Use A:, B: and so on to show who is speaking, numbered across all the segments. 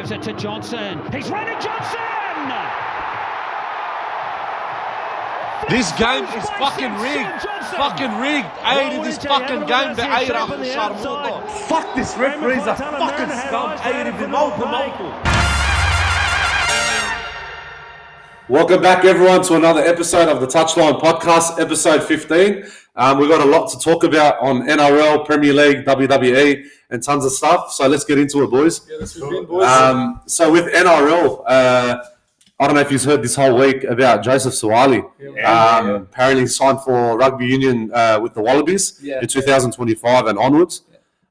A: Throws it to Johnson. He's running Johnson!
B: This game is fucking rigged. Fucking rigged. I hated this fucking game. The
C: Fuck this referee's a fucking scum.
D: Welcome back, everyone, to another episode of the Touchline Podcast, episode 15. We've got a lot to talk about on NRL, Premier League, WWE, and tons of stuff. So let's get into it, boys.
E: Yeah, let's begin, boys.
D: So with NRL, I don't know if you've heard this whole week about Joseph Suaalii. Apparently signed for rugby union with the Wallabies in 2025 and onwards.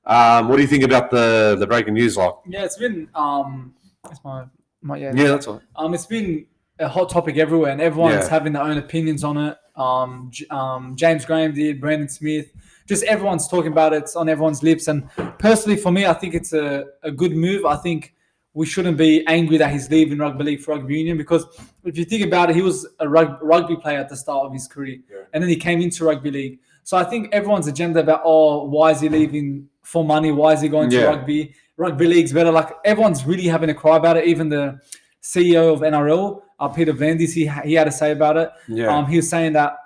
D: What do you think about the breaking news? Like?
E: Yeah, it's been that's
D: that's all.
E: It's been a hot topic everywhere, and everyone's having their own opinions on it. James Graham did, Brandon Smith, just everyone's talking about it. It's on everyone's lips. And personally, for me, I think it's a good move. I think we shouldn't be angry that he's leaving rugby league for rugby union, because if you think about it, he was a rugby player at the start of his career, and then he came into rugby league. So I think everyone's agenda about, why is he leaving for money? Why is he going to rugby? Rugby league's better. Like, everyone's really having a cry about it. Even the CEO of NRL, Peter Vlandis, he had to say about it. He was saying that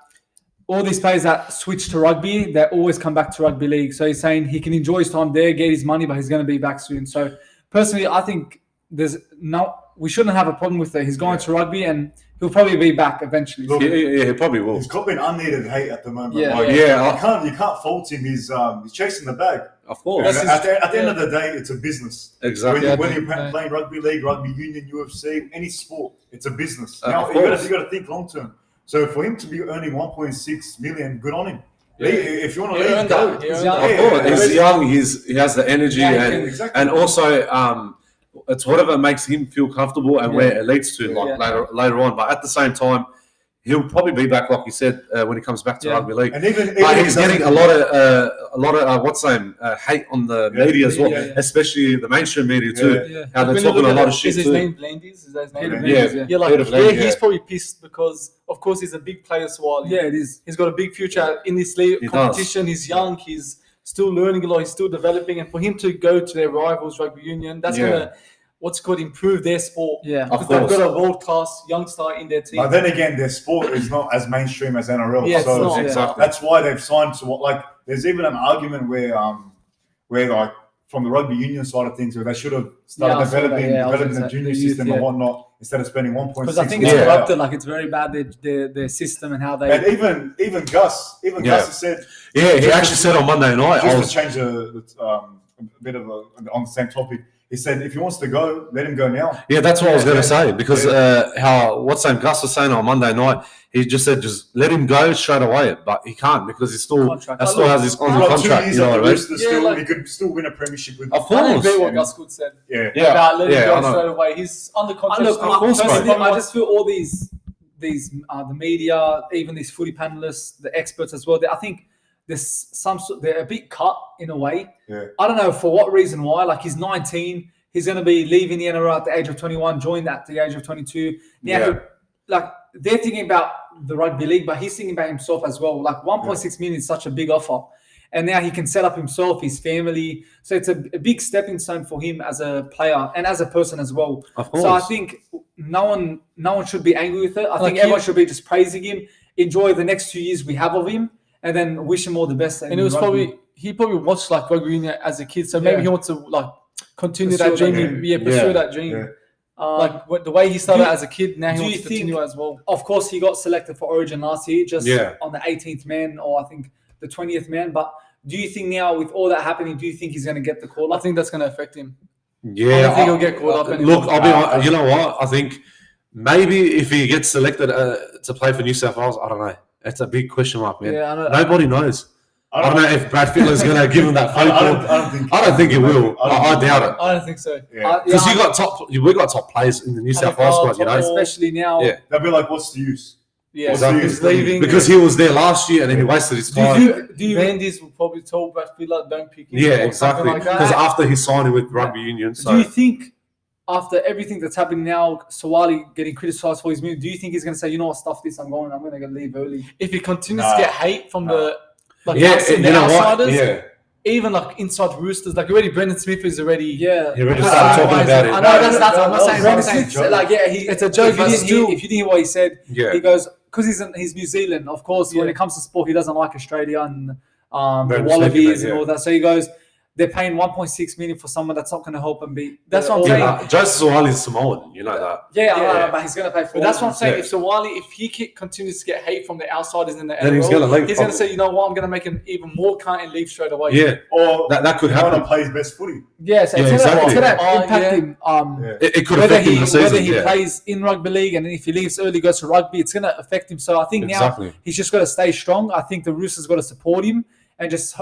E: all these players that switch to rugby, they always come back to rugby league. So he's saying he can enjoy his time there, get his money, but he's going to be back soon. So personally, I think we shouldn't have a problem with it. He's going to rugby, and he'll probably be back eventually.
D: Look, he probably will.
F: He's got unneeded hate at the moment.
E: You
F: can't fault him. He's chasing the bag.
D: Of course.
F: At the end of the day, it's a business.
D: Exactly.
F: Whether you're playing rugby league, rugby union, UFC, any sport, it's a business. Now you got to think long term. So for him to be earning 1.6 million, good on him. If you want to leave, go.
D: He's young. He has the energy, and also it's whatever makes him feel comfortable and where it leads to later on. But at the same time, he'll probably be back, like you said, when he comes back to rugby league.
F: And even
D: he's getting a lot of hate on the media as well, especially the mainstream media too. How they're talking a lot of shit.
E: Is his name Blandis? Is that his name? He's probably pissed because, of course, he's a big player. Suaalii. Yeah, it is. He's got a big future in this league competition. He's young. He's still learning a lot. He's still developing, and for him to go to their rivals, rugby union, that's gonna improve their sport. Yeah, because they've got a world-class youngster in their team.
F: But then again, their sport is not as mainstream as NRL.
E: Yeah,
F: so
E: exactly.
F: That's why they've signed to there's even an argument where like from the rugby union side of things, where they should have started developing the junior system and whatnot instead of spending 1.6 million.
E: Because I think it's corrupted. Like, it's very bad, their system and how they.
F: And even Gus has said.
D: Yeah, he actually said on Monday night.
F: Just to change a bit of on the same topic. He said, if he wants to go, let him go now.
D: Yeah, that's what I was going to say, because Gus was saying on Monday night, he just said, just let him go straight away, but he can't because he still has his contract. 2 years
F: he could still win a premiership with.
D: Of course,
E: I agree what Gus could said. About letting him go straight away. He's under contract. I just feel all these the media, even these footy panelists, the experts as well. I think they're a bit cut in a way. I don't know for what reason why. Like, he's 19, he's going to be leaving the NRL at the age of 21, joined at the age of 22. Now, they're thinking about the rugby league, but he's thinking about himself as well. Like, 1.6 million is such a big offer, and now he can set up himself, his family. So it's a big stepping stone for him as a player and as a person as well. Of course. So I think no one should be angry with it. I think everyone should be just praising him, enjoy the next 2 years we have of him, and then wish him all the best. And it was he probably watched like rugby union as a kid, so maybe he wants to continue that dream. Pursue that dream. The way he started as a kid, now he wants to continue as well. Of course, he got selected for Origin last year, just on the 18th man, or I think the 20th man. But do you think now, with all that happening, do you think he's going to get the call? I think that's going to affect him.
D: Yeah,
E: I don't think he'll get caught up.
D: Look, I'll be honest, you know what? I think maybe if he gets selected to play for New South Wales, I don't know. It's a big question mark, man. Yeah, Nobody knows. I don't know if Brad Fittler's going to give him that phone call. I don't think he will. I doubt it.
E: I don't think so.
D: Because we got top players in the New South Wales squad,
E: especially now.
D: Yeah.
F: They'll be like, what's the use?
E: Yeah, exactly.
F: He's
E: leaving
D: because he was there last year and then he wasted his time.
E: Vandy's will probably told Brad Fittler don't pick him.
D: Yeah, exactly. Because after he signed with rugby union. So
E: do you think after everything that's happening now, Suaalii getting criticised for his move, do you think he's going to say, you know what, stuff this, I'm going to leave early? If he continues to get hate from the outsiders, even like inside Roosters, like already Brendan Smith is already
D: He already started talking about it.
E: I know that's I'm not saying.
F: Brendan
E: Smith,
F: Smith,
E: like it's a joke. If you didn't hear what he said,
D: Yeah.
E: he goes because he's New Zealand. Of course, when it comes to sport, he doesn't like Australia and the Wallabies and all that. So he goes, they're paying 1.6 million for someone that's not going to help them beat. That's what I'm saying.
D: Joseph Suaalii is Samoan, you know that.
E: Yeah, but he's going to pay for it.
G: But that's what I'm saying.
D: Yeah.
G: If Suaalii, if he continues to get hate from the outsiders in the
D: Then he's gonna leave,
G: he's going to say, you know what, I'm going to make him even more cunt and leave straight away.
D: Yeah,
F: Or
D: that could
F: want
D: happen.
F: to play his best footy.
E: Yes,
D: Yeah,
E: it's
D: exactly.
E: going to impact him.
D: It could
E: Whether
D: affect him
E: he
D: this season.
E: whether he plays in rugby league and if he leaves early, goes to rugby, it's going to affect him. So I think now he's just got to stay strong. I think the Roosters got to support him and just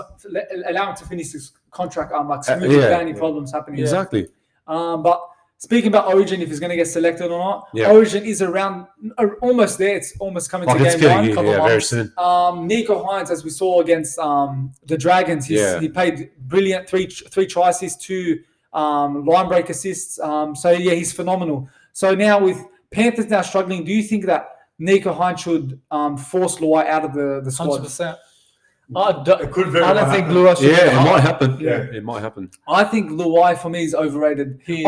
E: allow him to finish his contract like smoothly without any problems happening.
D: Exactly.
E: But speaking about Origin, if he's going to get selected or not, Origin is around almost there. It's almost coming to game one.
D: Very soon.
E: Nico Hynes, as we saw against the Dragons, he played brilliant. Three try assists, 2 line break assists. So he's phenomenal. So now with Panthers now struggling, do you think that Nico Hynes should force Luai out of the squad?
G: 100%.
E: I don't think Luai should.
D: Yeah, it might happen. Yeah, it might happen.
E: I think Luai for me is overrated. He's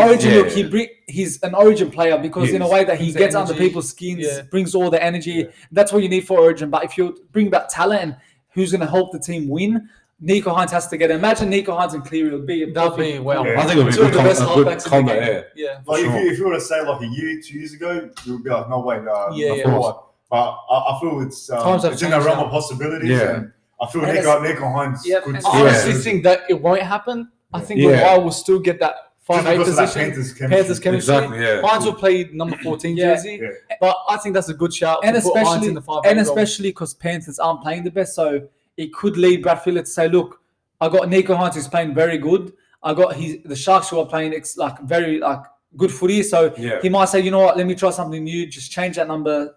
E: an Origin player because in a way that he gets under people's skins, brings all the energy. That's what you need for Origin. But if you bring back talent and who's going to help the team win, Nico Hynes has to get it. Imagine Nico Hynes and Cleary would be.
G: That'd be well.
D: I think it would be a good combat.
G: Yeah.
F: Like if you were to say like a year, 2 years ago, you would be like, no way, But I feel it's in the realm of possibilities.
D: Yeah.
F: And I feel Nico Hynes could.
G: I honestly think that it won't happen. I think Luai will still get that 5'8" position. Panthers chemistry.
D: Exactly,
G: Hynes will play number 14 jersey. But I think that's a good shout.
E: And
G: to put Hynes in the 5'8"
E: especially because Panthers aren't playing the best, so it could lead Brad Phillips to say, look, I got Nico Hynes who's playing very good. I got the Sharks who are playing very good footy. So he might say, you know what, let me try something new. Just change that number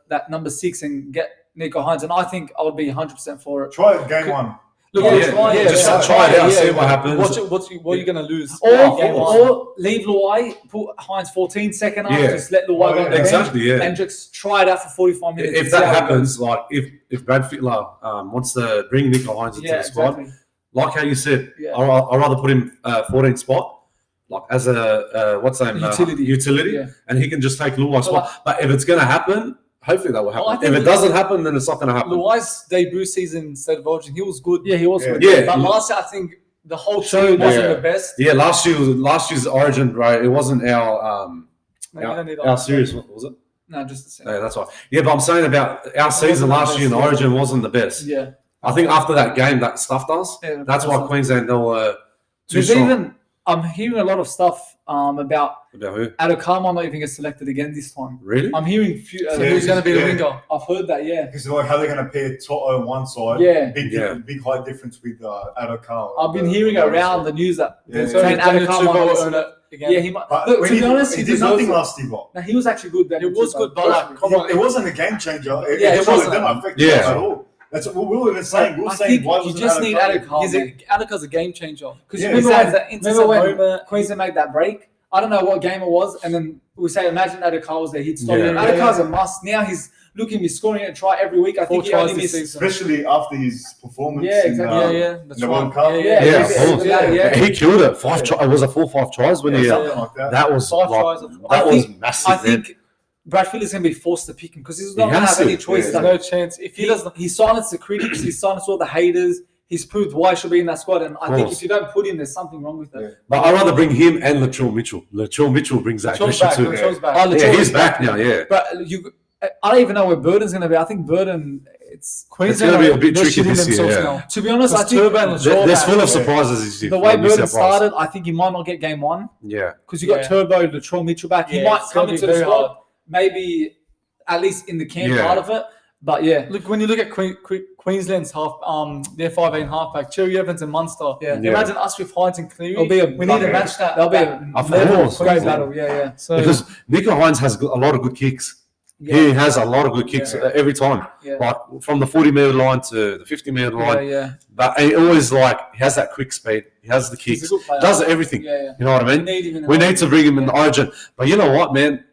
E: 6 and get Nico Hynes. And I think I would be 100% for it.
F: Try it game one.
E: Look,
D: just try it out, see what happens.
G: What are you going to lose?
E: Or leave Luai, put Hynes 14 second half, just let Luai go on the bench and just try it out for 45 minutes.
D: If that happens, like if Brad Fittler wants to bring Nico Hynes into the squad, like how you said, I'd rather put him 14th spot, like as a utility, and he can just take Luai's spot. But if it's going to happen, hopefully that will happen. If it doesn't happen, then it's not going to happen.
G: Luai's debut season instead of Origin, he was good.
E: Yeah, he was good.
G: Yeah. But last year, I think the whole team wasn't the best.
D: Yeah, last year's Origin, right? It wasn't our series, was it?
E: No, just the same.
D: Yeah, that's right. Yeah, but I'm saying about our season last year in Origin wasn't the best.
E: Yeah.
D: I think after that game that stuffed us. Yeah, that's why Queensland they were too strong.
E: I'm hearing a lot of stuff about
D: who?
E: Adesanya might not even get selected again this time.
D: Really?
E: I'm hearing
G: who's going to be the winger.
E: I've heard that,
F: Because like how they're going to pair Toto on one side. Big height difference with Adesanya.
E: I've been hearing around the news that
G: Adesanya
E: he might. Look, to be honest,
F: he did nothing last year.
E: No, he was actually good.
G: He was good, but
F: it wasn't a game changer.
E: It
F: wasn't affect him at all. That's what we were saying. We were saying, why
E: you just need Adesanya.
G: Adesanya a game changer.
E: Because remember when Queensland made that break? I don't know what game it was, and then we say, imagine Adesanya was there, he'd stop him. Adekanya's a must. Now he's scoring a try every week. I think he only missed,
F: especially after his performance.
E: Exactly.
F: In the World Cup.
D: He killed it. 5 tries. It was a 4-5 tries when he.
F: Something like that.
D: That was
E: 5 tries.
D: That was massive.
E: I think Brad Phillips is going to be forced to pick him because he's not going to have any choice.
G: There's no chance. If he doesn't,
E: he silenced the critics. He silenced all the haters. He's proved why he should be in that squad. And I think if you don't put him, there's something wrong with it.
D: But I'd rather bring him and Latrell Mitchell. Latrell Mitchell brings that aggression too.
E: Latrell's back.
D: He's back now. Yeah.
E: But I don't even know where Burden's going to be. I think Burden. It's
D: Queensland. It's going to be a bit tricky this year.
E: To be honest, I think
D: there's full of surprises.
E: The way Burden started, I think he might not get game one.
D: Yeah.
E: Because you got Turbo, Latrell Mitchell back. He might come into the squad, maybe at least in the camp part of it. But
G: look, when you look at Queensland's their 5'8" halfback, Cherry Evans and Munster. Imagine us with Hynes and Cleary.
E: We need to match that. There'll be a great battle. Yeah.
D: So because Nico Hynes has a lot of good kicks. He has a lot of good kicks every time. Like from the 40-meter line to the 50-meter line. But he always he has that quick speed. He has the kicks. Does everything. You know what I mean? We need to bring him in the Origin. But you know what, man?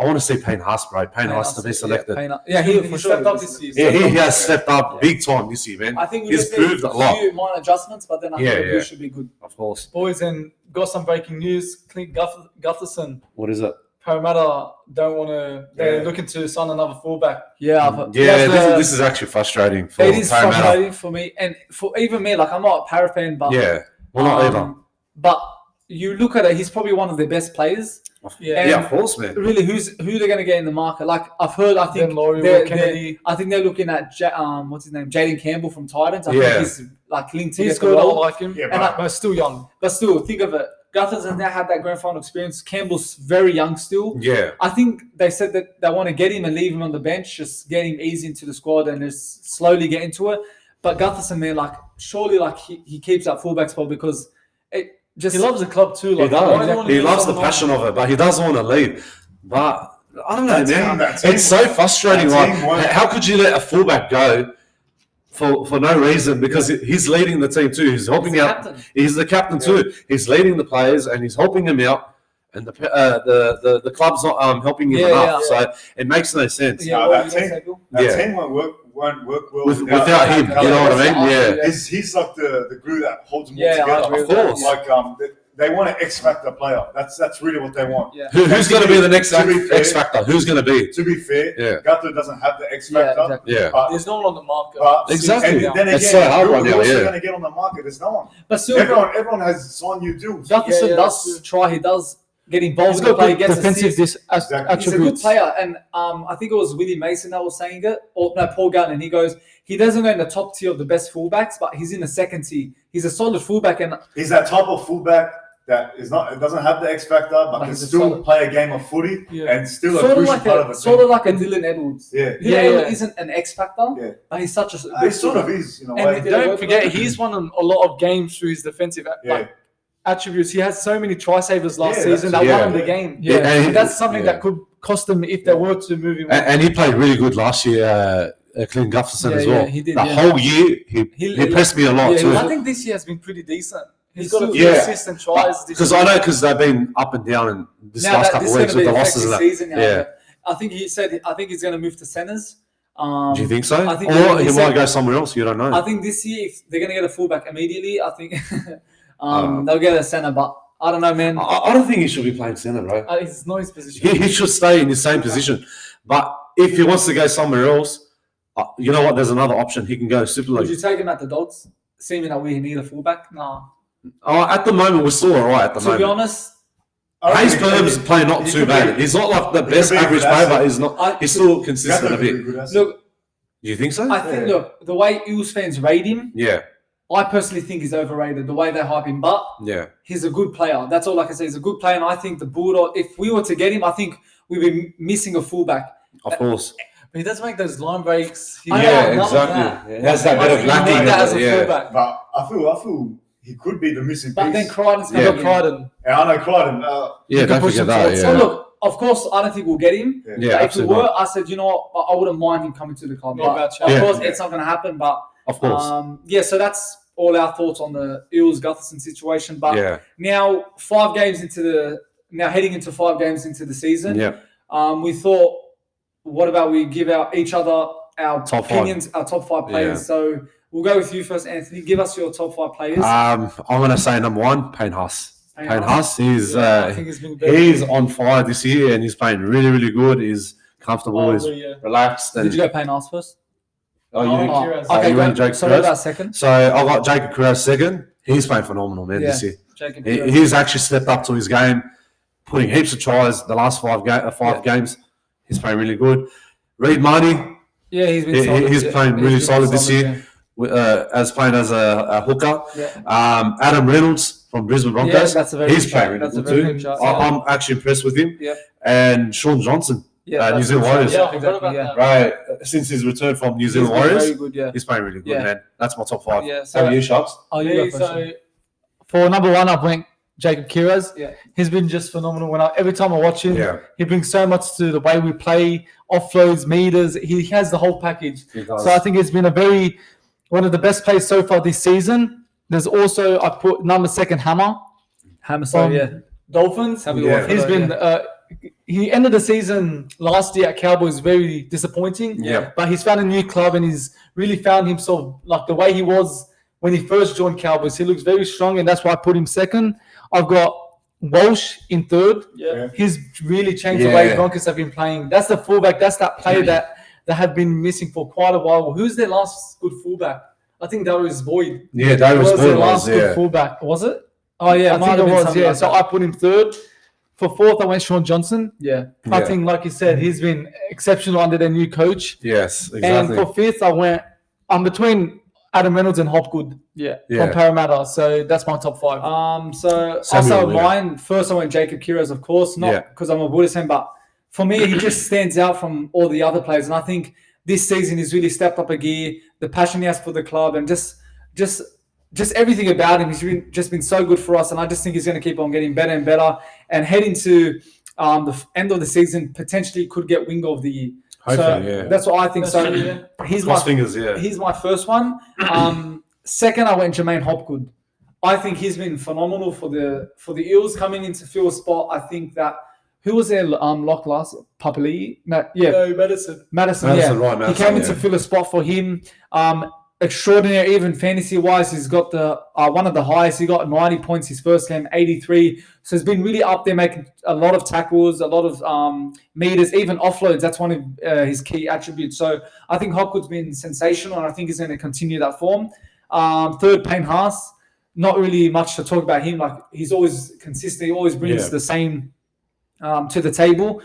D: I want to see Payne Haas, bro. Payne Haas to be selected.
E: He stepped up this year.
D: Yeah, he has stepped up big time this year, man.
E: I think
D: he's proved a lot.
E: Few minor adjustments, but then I think it should be good.
D: Of course.
G: Boys, and got some breaking news. Clint Gutherson.
D: What is it?
G: Parramatta don't want to. They're looking to sign another fullback.
D: This is actually frustrating for
E: It is
D: Parramatta.
E: frustrating for me, and for even me. Like, I'm not a Para fan, but
D: we're not either.
E: But you look at it, he's probably one of their best players.
D: Of course, man.
E: Really, who they're going to get in the market? Like, I've heard, I think they're looking at what's his name, Jaden Campbell from Titans. I think he's like linked to.
G: He's good. I like him.
F: Yeah,
G: but still young.
E: But still, think of it. Guthers has now had that grand final experience. Campbell's very young still.
D: Yeah.
E: I think they said that they want to get him and leave him on the bench, just get him easy into the squad and just slowly get into it. But Gutherson, man, like, surely, like, he keeps that fullback spot because he
G: loves the club too. Like,
D: he does. He loves the passion of it, but he doesn't want to leave. But I don't know, man. It's so frustrating. How could you let a fullback go for no reason? Because he's leading the team too. He's helping out.
E: Captain.
D: He's the captain too. He's leading the players and he's helping them out. And the club's not helping him enough. So it makes no sense.
F: That team won't work well
D: without him. You know what I mean? Yeah.
F: He's like the glue that holds them all together.
D: Of course.
F: Like they want an X Factor player. That's really what they want.
E: Yeah.
D: Who's going to be the next X Factor? Who's going to be?
F: To be fair, Guthrie doesn't have the X Factor.
E: Exactly.
F: But
G: there's no one on the market.
D: Exactly.
F: And then again,
D: it's so hard right now.
F: Who's going to get on the market? There's no one.
E: But still,
F: everyone has signed new deals.
E: Gutherson does try. He does get involved in the play. Gets defensive attributes. He's a good player, and I think it was Willie Mason that was saying it, or no, Paul Gunn, and he goes, he doesn't go in the top tier of the best fullbacks, but he's in the second tier. He's a solid fullback, and
F: he's that type of fullback that is not. It doesn't have the X Factor, but can still play a game of footy and still
E: sort
F: a crucial part of it.
E: Sort of like a Dylan Edwards.
F: Dylan
E: Edwards isn't an X Factor, but he's such a.
F: He sort of is, you know.
G: And don't forget, he's won a lot of games through his defensive attributes. He has so many try savers last season that won him the game. And that's something that could cost them if they were to move him.
D: And he played really good last year. Clint Gutherson as well.
E: He did,
D: the whole year, he impressed me a lot too.
G: I think this year has been pretty decent. He's got a few assists and tries.
D: Because they've been up and down in this last couple of weeks with the losses.
E: I think he said. I think he's going to move to centers.
D: Do you think so?
E: I think
D: or he might go somewhere else. You don't know.
E: I think this year, if they're going to get a fullback immediately, I think they'll get a center. But I don't know, man.
D: I don't think he should be playing center, bro.
E: It's not his position.
D: He should stay in his same position. But if he wants to go somewhere else, you know what? There's another option. He can go Super League.
E: Would you take him at the Dogs? Seeming that we need a fullback? No.
D: At the moment, we're still all right. To be
E: honest,
D: Hayes Perm's playing not too bad. He's not like the best average player, but he's not. He's still consistent a bit.
E: Look,
D: do you think so?
E: I think. Look, the way Eels fans rate him.
D: Yeah.
E: I personally think he's overrated. The way they hype him, but he's a good player. That's all I can say. He's a good player, and I think the Bulldogs. If we were to get him, I think we'd be missing a fullback.
D: Of course.
G: But he does make those line breaks.
D: Exactly. He has that bit of lacking.
F: But I feel he could be the missing piece.
E: But then Crichton's
G: Crichton.
F: Yeah, I know Crichton.
D: Don't forget that.
E: So look, of course, I don't think we'll get him.
D: Yeah,
E: if we were, I said, you know what, I wouldn't mind him coming to the club. But of course, it's not going to happen. But
D: of course,
E: so that's all our thoughts on the Eels Gutherson situation. But now, heading into 5 games into the season, we thought, what about we give each other our top opinions, our top 5 players? So we'll go with you first, Anthony. Give us your top 5 players.
D: I'm going to say number 1, Payne Haas. Payne Haas is
G: I think he's
D: on fire this year and he's playing really, really good. He's comfortable, he's relaxed.
E: Did you go Payne Haas first?
D: You went Jacob
E: so what about second?
D: So I got Jacob Kiraz second. He's playing phenomenal, man, this year. He's actually stepped up to his game, putting heaps of tries the last 5 games. He's playing really good. Reid Marnie.
E: Yeah, he's been solid.
D: He's playing really solid this year, as playing as a hooker. Yeah. Adam Reynolds from Brisbane Broncos. He's playing really good too. I'm actually impressed with him.
E: Yeah.
D: And Sean Johnson. New Zealand Warriors. Right. Since his return from New Zealand Warriors, he's playing really good, man. That's my top 5.
E: Yeah.
D: How are you, Shops?
G: So for number 1, I went Jacob Kiraz. Yeah. He's been just phenomenal. Every time I watch him, he brings so much to the way we play, offloads, meters. He has the whole package. So I think it's been one of the best plays so far this season. There's also, I put number 2 Hammer.
E: Hammer, Dolphins.
G: He's been he ended the season last year at Cowboys very disappointing.
D: Yeah.
G: But he's found a new club and he's really found himself like the way he was when he first joined Cowboys. He looks very strong, and that's why I put him second. I've got Walsh in third.
E: Yeah.
G: He's really changed the way Broncos have been playing. That's the fullback. That's that player that have been missing for quite a while. Who's their last good fullback? I think Darius Boyd.
D: Yeah, Darius
G: was
D: Boyd
G: their last
D: was,
G: good fullback. Was it? Oh yeah, I think it was. Yeah, so I put him third. For fourth, I went Sean Johnson.
E: Yeah.
G: I think, like you said, he's been exceptional under their new coach.
D: Yes, exactly.
G: And for fifth, I'm between Adam Reynolds and Hopgood. From Parramatta. So that's my top five. Mine first, I went Jacob Kiraz, of course, not because I'm a Buddhist fan, but for me, he just stands out from all the other players. And I think this season he's really stepped up a gear. The passion he has for the club, and just everything about him. He's been so good for us, and I just think he's going to keep on getting better and better. And heading to the end of the season, potentially could get Wing of the Year.
D: Hopefully,
G: that's what I think. He's my first one. Second, I went Jermaine Hopgood. I think he's been phenomenal for the Eels coming in to fill a spot. I think that who was their lock last? Papali'i? No, Madison.
D: Right,
G: he came in to fill a spot for him. Extraordinary, even fantasy-wise, he's got the one of the highest. He got 90 points his first game, 83. So he's been really up there, making a lot of tackles, a lot of meters, even offloads. That's one of his key attributes. So I think Hopgood's been sensational, and I think he's going to continue that form. Third, Payne Haas. Not really much to talk about him. Like, he's always consistent. He always brings the same to the table.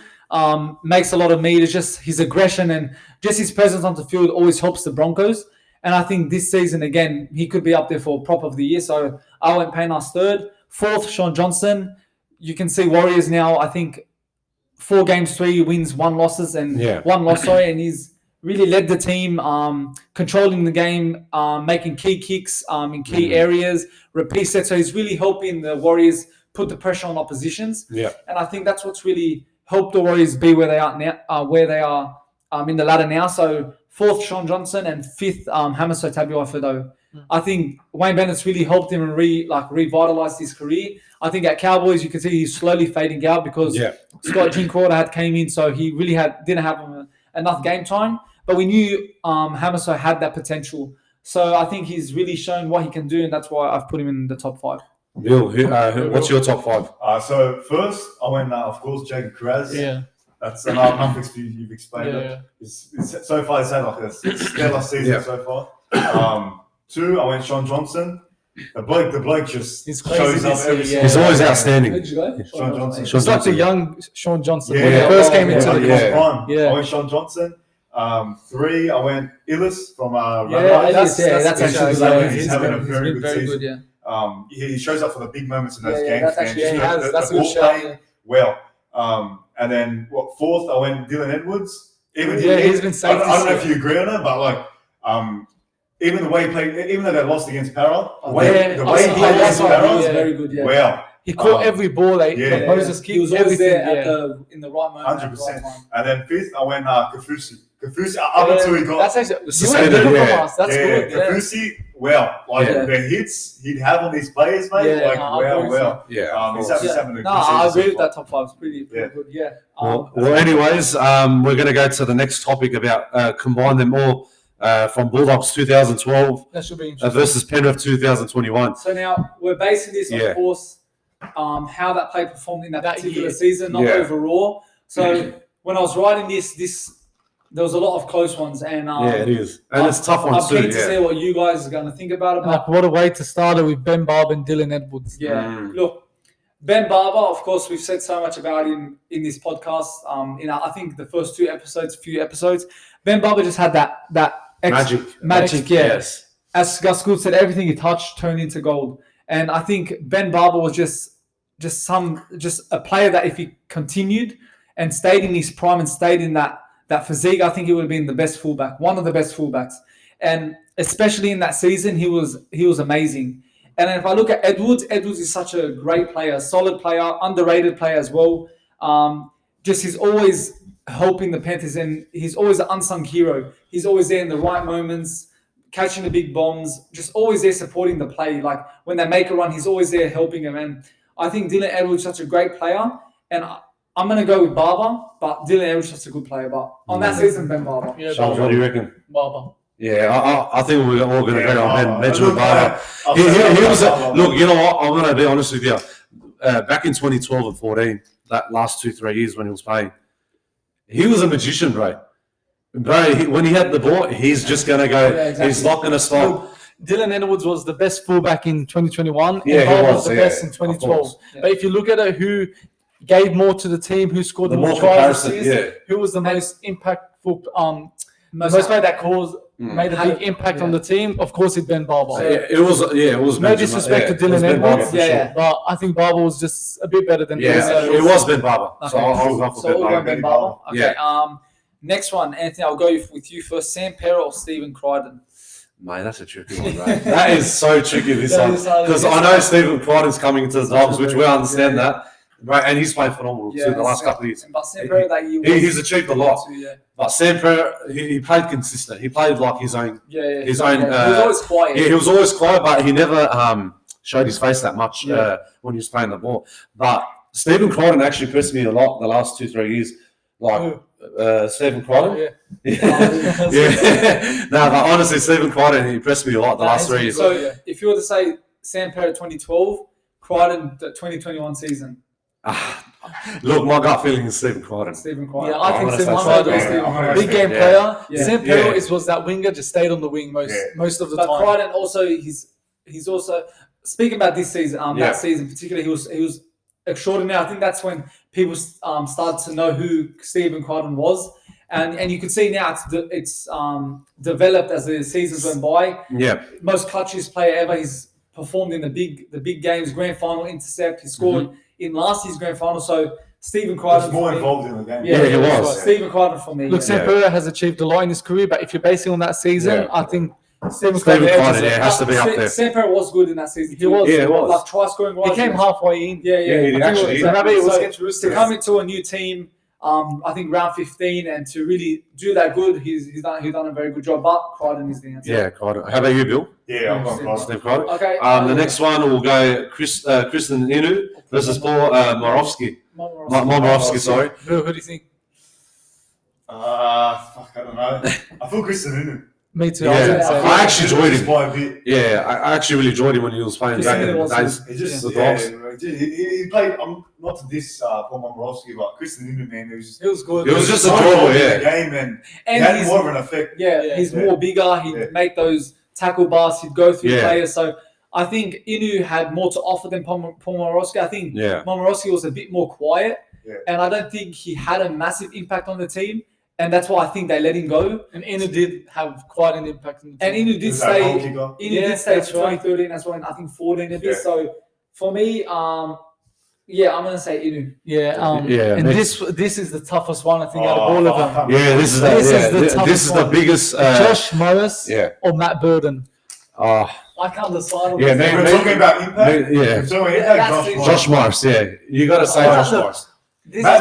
G: Makes a lot of meters. Just his aggression and just his presence on the field always helps the Broncos. And I think this season, again, he could be up there for prop of the year. So I went Payne Haas third. Fourth, Sean Johnson. You can see Warriors now, I think, 4 games, 3 wins, 1 losses, and 1 loss, and he's really led the team, controlling the game, making key kicks in key areas, repeat sets. So he's really helping the Warriors put the pressure on oppositions. Yeah. And I think that's what's really helped the Warriors be where they are now, in the ladder now. So fourth, Sean Johnson, and fifth, Hamiso Tabuai-Fidow. I think Wayne Bennett's really helped him and revitalized his career. I think at Cowboys, you can see he's slowly fading out because Scott Drinkwater came in, so he really didn't have enough game time. But we knew Hamiso had that potential. So I think he's really shown what he can do, and that's why I've put him in the top 5.
D: Bill, what's your top 5?
F: So first, I went, of course, Jacob Kiraz. Yeah. That's nothing you've explained it. It's, so far, it's had like a stellar season so far. 2, I went Sean Johnson. The bloke just shows up every season.
D: He's always outstanding.
F: Who'd you go? Sean Johnson.
G: It's like the young Sean Johnson. When he first came into the
F: prime. I went Sean Johnson. 3, I went Illis from Rugby.
G: That's actually
F: he's having a very good season. He shows up for the big moments in those games.
G: That's a good show.
F: Well. And then 4th, I went Dylan Edwards.
G: He's been safe.
F: I don't know if you agree on it, but even the way he played, even though they lost against Para, the way he played against Para,
E: very good. Yeah.
F: Wow.
G: He caught every ball. Moses kicked.
E: He was always there in the right moment.
F: 100%. And then 5th, I went Kafusi. Kafusi, up until he got
G: suspended. That's good.
F: Kafusi, the hits he'd have on these players, mate. He's having a good season.
G: I agree with that top 5. It's pretty good. Yeah.
D: Well, anyways, we're going to go to the next topic about combine them all from Bulldogs 2012
G: that should be interesting.
D: Versus Penrith 2021.
E: So now we're basing this, of course, how that player performed in that particular season, not overall. So when I was writing this there was a lot of close ones, and
D: it is, and it's tough ones too.
E: I'm keen to see what you guys are going to think about it.
G: What a way to start it with Ben Barber and Dylan Edwards.
E: Look, Ben Barber, of course, we've said so much about him in this podcast. I think the first few episodes, Ben Barber just had that magic.
D: Yes.
E: As Gus Gould said, everything he touched turned into gold, and I think Ben Barber was just a player that if he continued and stayed in his prime and stayed in that physique, I think he would have been the best fullback, one of the best fullbacks. And especially in that season, he was amazing. And if I look at Edwards is such a great player, solid player, underrated player as well. He's always helping the Panthers, and he's always an unsung hero. He's always there in the right moments, catching the big bombs, just always there supporting the play. Like when they make a run, he's always there helping them. And I think Dylan Edwards is such a great player. And I'm going to go with Barber, but Dylan Edwards is a good player. But on that season, Ben Barber.
G: Yeah,
D: Charles, what do you reckon?
G: Barber.
D: Yeah, I think we're all going to agree on Benjamin Barber. He was look, you know what? I'm going to be honest with you. Back in 2012 and 14, that last 2-3 years when he was playing, he was a magician, bro. When he had the ball, he's just going to go. Yeah, exactly. He's not going to stop.
G: Dylan Edwards was the best fullback in 2021.
D: Yeah,
G: and Barber was the best in 2012. But if you look at it, who gave more to the team, who scored the more tries, who was the most impactful, most made that made a big impact on the team. Of course, it's Ben Barber.
D: So, it was.
G: No disrespect to Dylan Edwards, but I think Barber was just a bit better than.
D: It was Ben Barber.
G: Okay.
D: So I'll go for
E: Ben Barber. Okay.
D: Yeah.
E: Next one, Anthony. I'll go with you first. Sam Periera or Stephen Crichton?
D: Mate, that's a tricky one, right? That is so tricky this one because I know Stephen Crichton's coming into the Dogs, which we understand that. Right, and he's played phenomenal too the last couple of years.
E: But Sam Periera,
D: he's achieved a lot. But Sam Periera, he played consistent. He played like his own. His own.
E: He was always quiet.
D: Yeah, he was always quiet, but he never showed his face that much when he was playing the ball. But Stephen Crichton actually impressed me a lot the last 2-3 years. Like Stephen Crichton. No, but honestly, Stephen Crichton, he impressed me a lot the last 3 years.
E: So if you were to say Sam Periera 2012, Crichton the 2021 season.
D: Look, my gut feeling is Stephen Crichton.
E: Yeah,
G: I think Stephen Crichton is the big game player. Sam Periera was that winger, just stayed on the wing most of the time.
E: But Crichton also, he's also speaking about this season. That season particularly, he was extraordinary. I think that's when people started to know who Stephen Crichton was, and you can see now it's developed as the seasons went by.
D: Yeah,
E: most clutchiest player ever. He's performed in the big games, grand final intercept. He scored in last year's grand final. So Stephen Crichton
F: was more involved in the game.
D: Yeah, he was.
E: Stephen Crichton for me.
G: Look, Sam Periera has achieved a lot in his career, but if you're basing on that season, I think Stephen
D: Crichton has to be up there.
E: Sam Periera was good in that season.
G: He was.
D: Yeah, he was.
E: Like try scoring.
G: He came halfway in.
E: Yeah.
D: He actually.
G: So maybe it was
E: to come into a new team. I think round 15 and to really do that good, he's done a very good job. But Crichton is the answer.
D: Yeah, Crichton. How about you, Bill?
F: Yeah, I'm going Crichton.
D: Steve Crichton.
E: Okay.
D: The next one will go Kristen Inu versus Paul Morovsky. Morovsky, sorry.
G: Who do you think?
F: I don't know. I feel Kristen Inu.
G: Me too.
D: Yeah, I actually enjoyed him.
F: Quite a bit.
D: Yeah, I actually really enjoyed him when he was playing back in the days.
F: The Dogs. He played. Not to diss Paul Morovsky, but Kristen Inu, man,
G: he was good.
D: It was just enjoyable,
F: the game, and he had more of an effect.
E: Yeah, he's more bigger. He'd make those tackle bars. He'd go through players. So I think Inu had more to offer than Paul Morovsky. I think Morovsky was a bit more quiet, and I don't think he had a massive impact on the team. And that's why I think they let him go.
G: And Inu did have quite an impact on the team.
E: And Inu did stay. Inu did stay to 2013 as well, and I think 14 a bit. So for me, I'm gonna say Inu.
G: And this is the toughest one I think out of all of them.
D: Yeah, this is the biggest.
G: Josh Morris or Matt Burton. I can't decide on this.
F: We're talking about impact.
D: Josh Morris. Yeah, you got to say Josh Morris.
F: Matt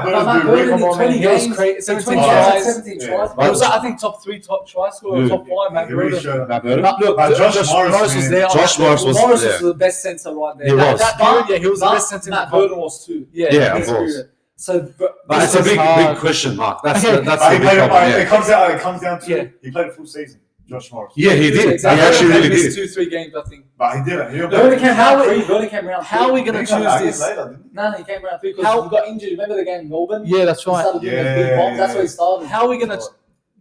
F: Burton
G: in
E: 20 games,
G: 17
E: tries.
G: Was that, I think, top 3 try scorer, top 5, Matt Burton.
F: But Josh Morris
G: was there.
D: Josh Morris was
E: the best centre right there.
D: He was.
G: He was the best centre.
E: Matt Burton was too.
D: Yeah, of course.
E: So,
D: but it's a big question mark. That's the big problem.
F: It comes down to he played a full season. Josh Morris.
D: Yeah, he did.
E: Exactly.
D: He actually really did.
E: 2-3 games, I think.
F: But he didn't.
E: Burton came around.
G: How are we going to choose this?
E: No, he came around 3 because he got injured. Remember the game in Melbourne?
G: Yeah, that's right.
E: He started doing those big bombs. That's where he started.
G: How are we going to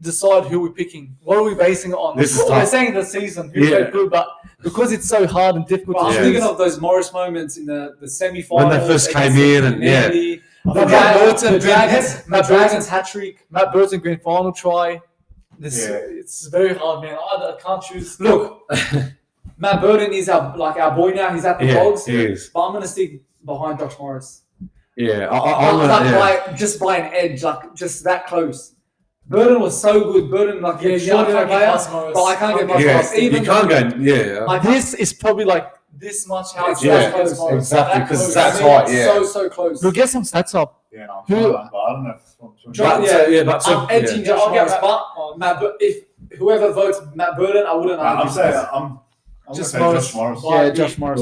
G: decide who we're picking? What are we basing it on? We're saying the season, who played good, but because it's so hard and difficult to choose.
E: I'm thinking of those Morris moments in the semi-final.
D: When they first came in and
E: Matt Burton's hat-trick.
G: Matt Burton grand final try. It's very hard, man. I can't choose.
E: Look, Matt Burton is our boy now. He's at the Dogs.
D: He is.
E: But I'm going to stick behind Josh Morris.
D: Yeah,
E: just by an edge, just that close. Burton was so good. Burton, I can't get past Morris. But I can't get past Morris.
D: You can't go.
G: Like this is probably like this much how it's
D: exactly because that's high.
E: So close.
G: We'll get some stats up.
F: Yeah, no, I don't know.
E: I'm edging Josh Morris, but if whoever votes Matt Burton, I wouldn't argue.
G: Just
F: say
G: Morris.
F: Josh Morris.
G: Yeah, Josh Morris.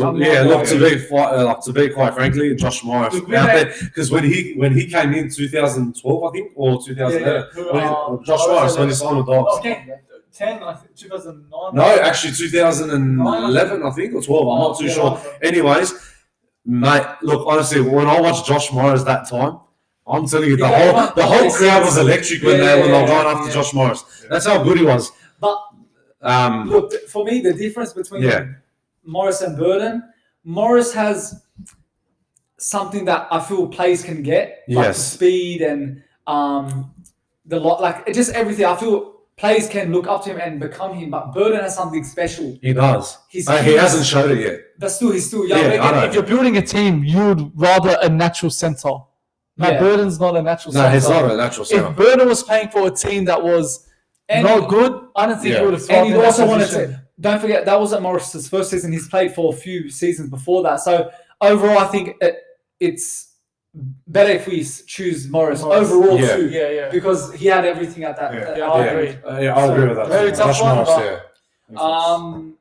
D: To be quite frankly, Josh Morris out there, because when he came in 2012, I think, or 2011, Josh Morris when he signed with Dogs.
E: Okay. 10, I think 2009.
D: No, actually 2011, I think, or 12. I'm not too sure. Anyways, mate, look, honestly, when I watched Josh Morris that time, I'm telling you, the whole crowd was electric when they were going after Josh Morris. That's how good he was.
E: But look, for me, the difference between Morris and Burden, Morris has something that I feel players can get, like the speed and just everything. I feel players can look up to him and become him, but Burden has something special.
D: He does. He hasn't showed it yet.
E: But still, he's still young.
G: If you're building a team, you would rather a natural center. But Burden's not a natural center.
D: No, he's not a natural center.
G: If Burden was playing for a team that was not good, I don't think he would have.
E: And he also wanted to. Don't forget that wasn't Morris's first season. He's played for a few seasons before that. So overall, I think it's better if we choose Morris overall too. Yeah. Because he had everything at that.
G: I agree.
D: I agree with that.
G: Very tough
D: one.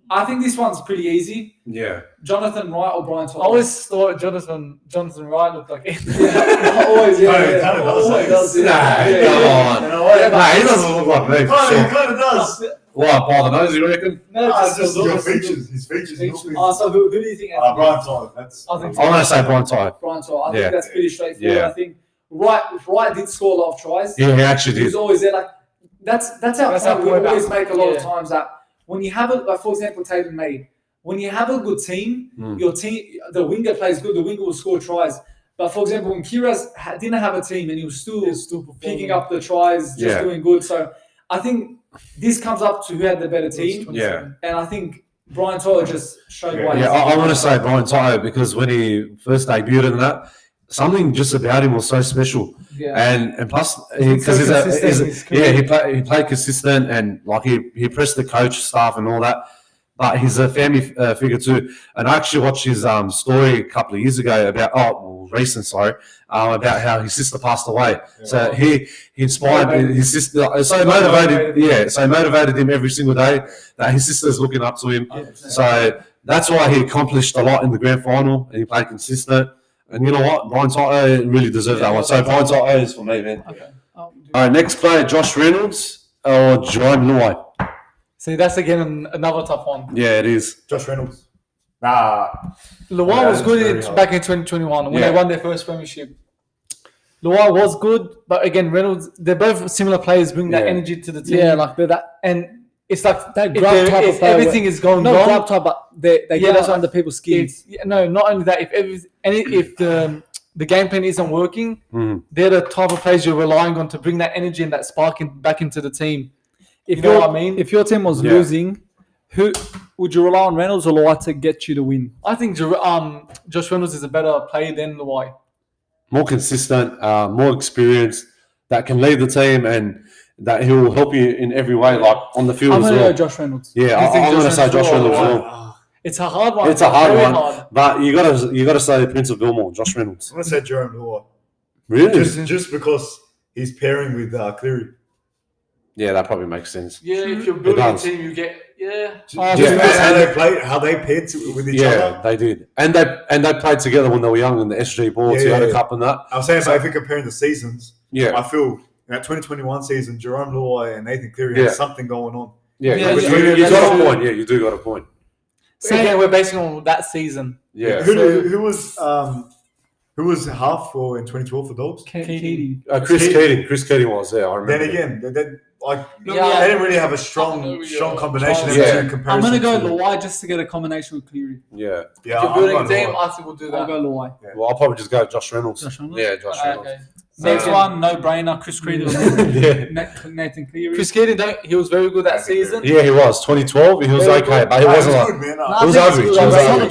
E: I think this one's pretty easy.
D: Yeah.
E: Jonathan Wright or Brian Tyler?
G: I always thought Jonathan Wright looked like him.
E: Always,
F: He kind of does.
D: Nah, come on. Nah, he doesn't look like me.
F: He kind of does.
D: What, by the nose, you reckon?
E: No,
F: It's just your features. His features.
E: So who do you think?
F: Brian Tyler.
D: I'm going to say Brian Tyler.
E: Brian Tyler. I think that's pretty straightforward.
D: Yeah.
E: I think Wright did score a lot of tries.
D: Yeah, he actually did.
E: He was always there. Like that's how we always make a lot of times that when you have for example, Tatum made. When you have a good team, your team, the winger plays good, the winger will score tries. But for example, when Kiraz didn't have a team and he was still picking up the tries, just doing good. So I think this comes up to who had the better team.
D: Yeah.
E: And I think Brian Tyler just showed why.
D: Yeah, I want to say Brian Tyler because when he first debuted in that, something just about him was so special. Yeah. And plus, because he played consistent and like he pressed the coach staff and all that. But he's a family figure too. And I actually watched his story a couple of years ago about how his sister passed away. Yeah. So he inspired his sister. So motivated him every single day that his sister's looking up to him. 100%. So that's why he accomplished a lot in the grand final and he played consistent. And you know what? Brian Tyler really deserves that one. So Brian Tyler is for me, man. Okay. All right, next player, Josh Reynolds or Jerome Luai.
G: See, that's again another tough one.
D: Yeah, it is.
F: Josh Reynolds.
G: Luai was good back in 2021 when they won their first premiership. Luai was good, but again, Reynolds, they're both similar players, bring that energy to the team.
E: Yeah, like that.
G: And it's like
E: that grab type of player.
G: Everything is going wrong.
E: Not grab type, but they get us under people's skins.
G: No, not only that. If the game plan isn't working, they're the type of players you're relying on to bring that energy and that spark back into the team.
E: If you know what I mean? If your team was losing, who would you rely on, Reynolds or Luai to get you the win?
G: I think Josh Reynolds is a better player than Luai.
D: More consistent, more experienced, that can lead the team and that he will help you in every way, like on the field as well.
E: I'm going to go Josh Reynolds.
D: Yeah, I'm going to say Josh Reynolds as well.
G: It's a hard one.
D: It's a hard one, but you got to say the Prince of Belmore, Josh Reynolds.
F: I'm going to say Jerome Luai.
D: Really?
F: Just because he's pairing with Cleary.
D: Yeah, that probably makes sense.
G: Yeah, if you're building a team, you get
F: how they paired with each other.
D: Yeah, they did, and they played together when they were young in the SG Ball Toyota Cup and that.
F: I'm saying, if you're comparing the seasons, I feel in that 2021 season, Jerome Luai and Nathan Cleary had something going on.
D: Yeah, you got a point. Yeah, you do got a point.
G: So again, we're basing on that season.
D: Yeah.
F: Who was half for in 2012 for Dogs?
E: Keating.
D: Chris Keating was there. I remember.
F: Then again, they didn't really have a strong combination.
E: I'm going to go Luai just to get a combination with Cleary.
D: Yeah.
G: If you're building a team, I think we'll do that.
E: I'll go Luai.
D: Yeah. Well, I'll probably just go Josh Reynolds. Yeah, Josh Reynolds.
E: Okay. Next one, no-brainer, Chris Keating. Nathan Cleary.
G: Chris Keating, he was very good that season.
D: Yeah, he was. 2012, he was okay, but he wasn't like... He was average.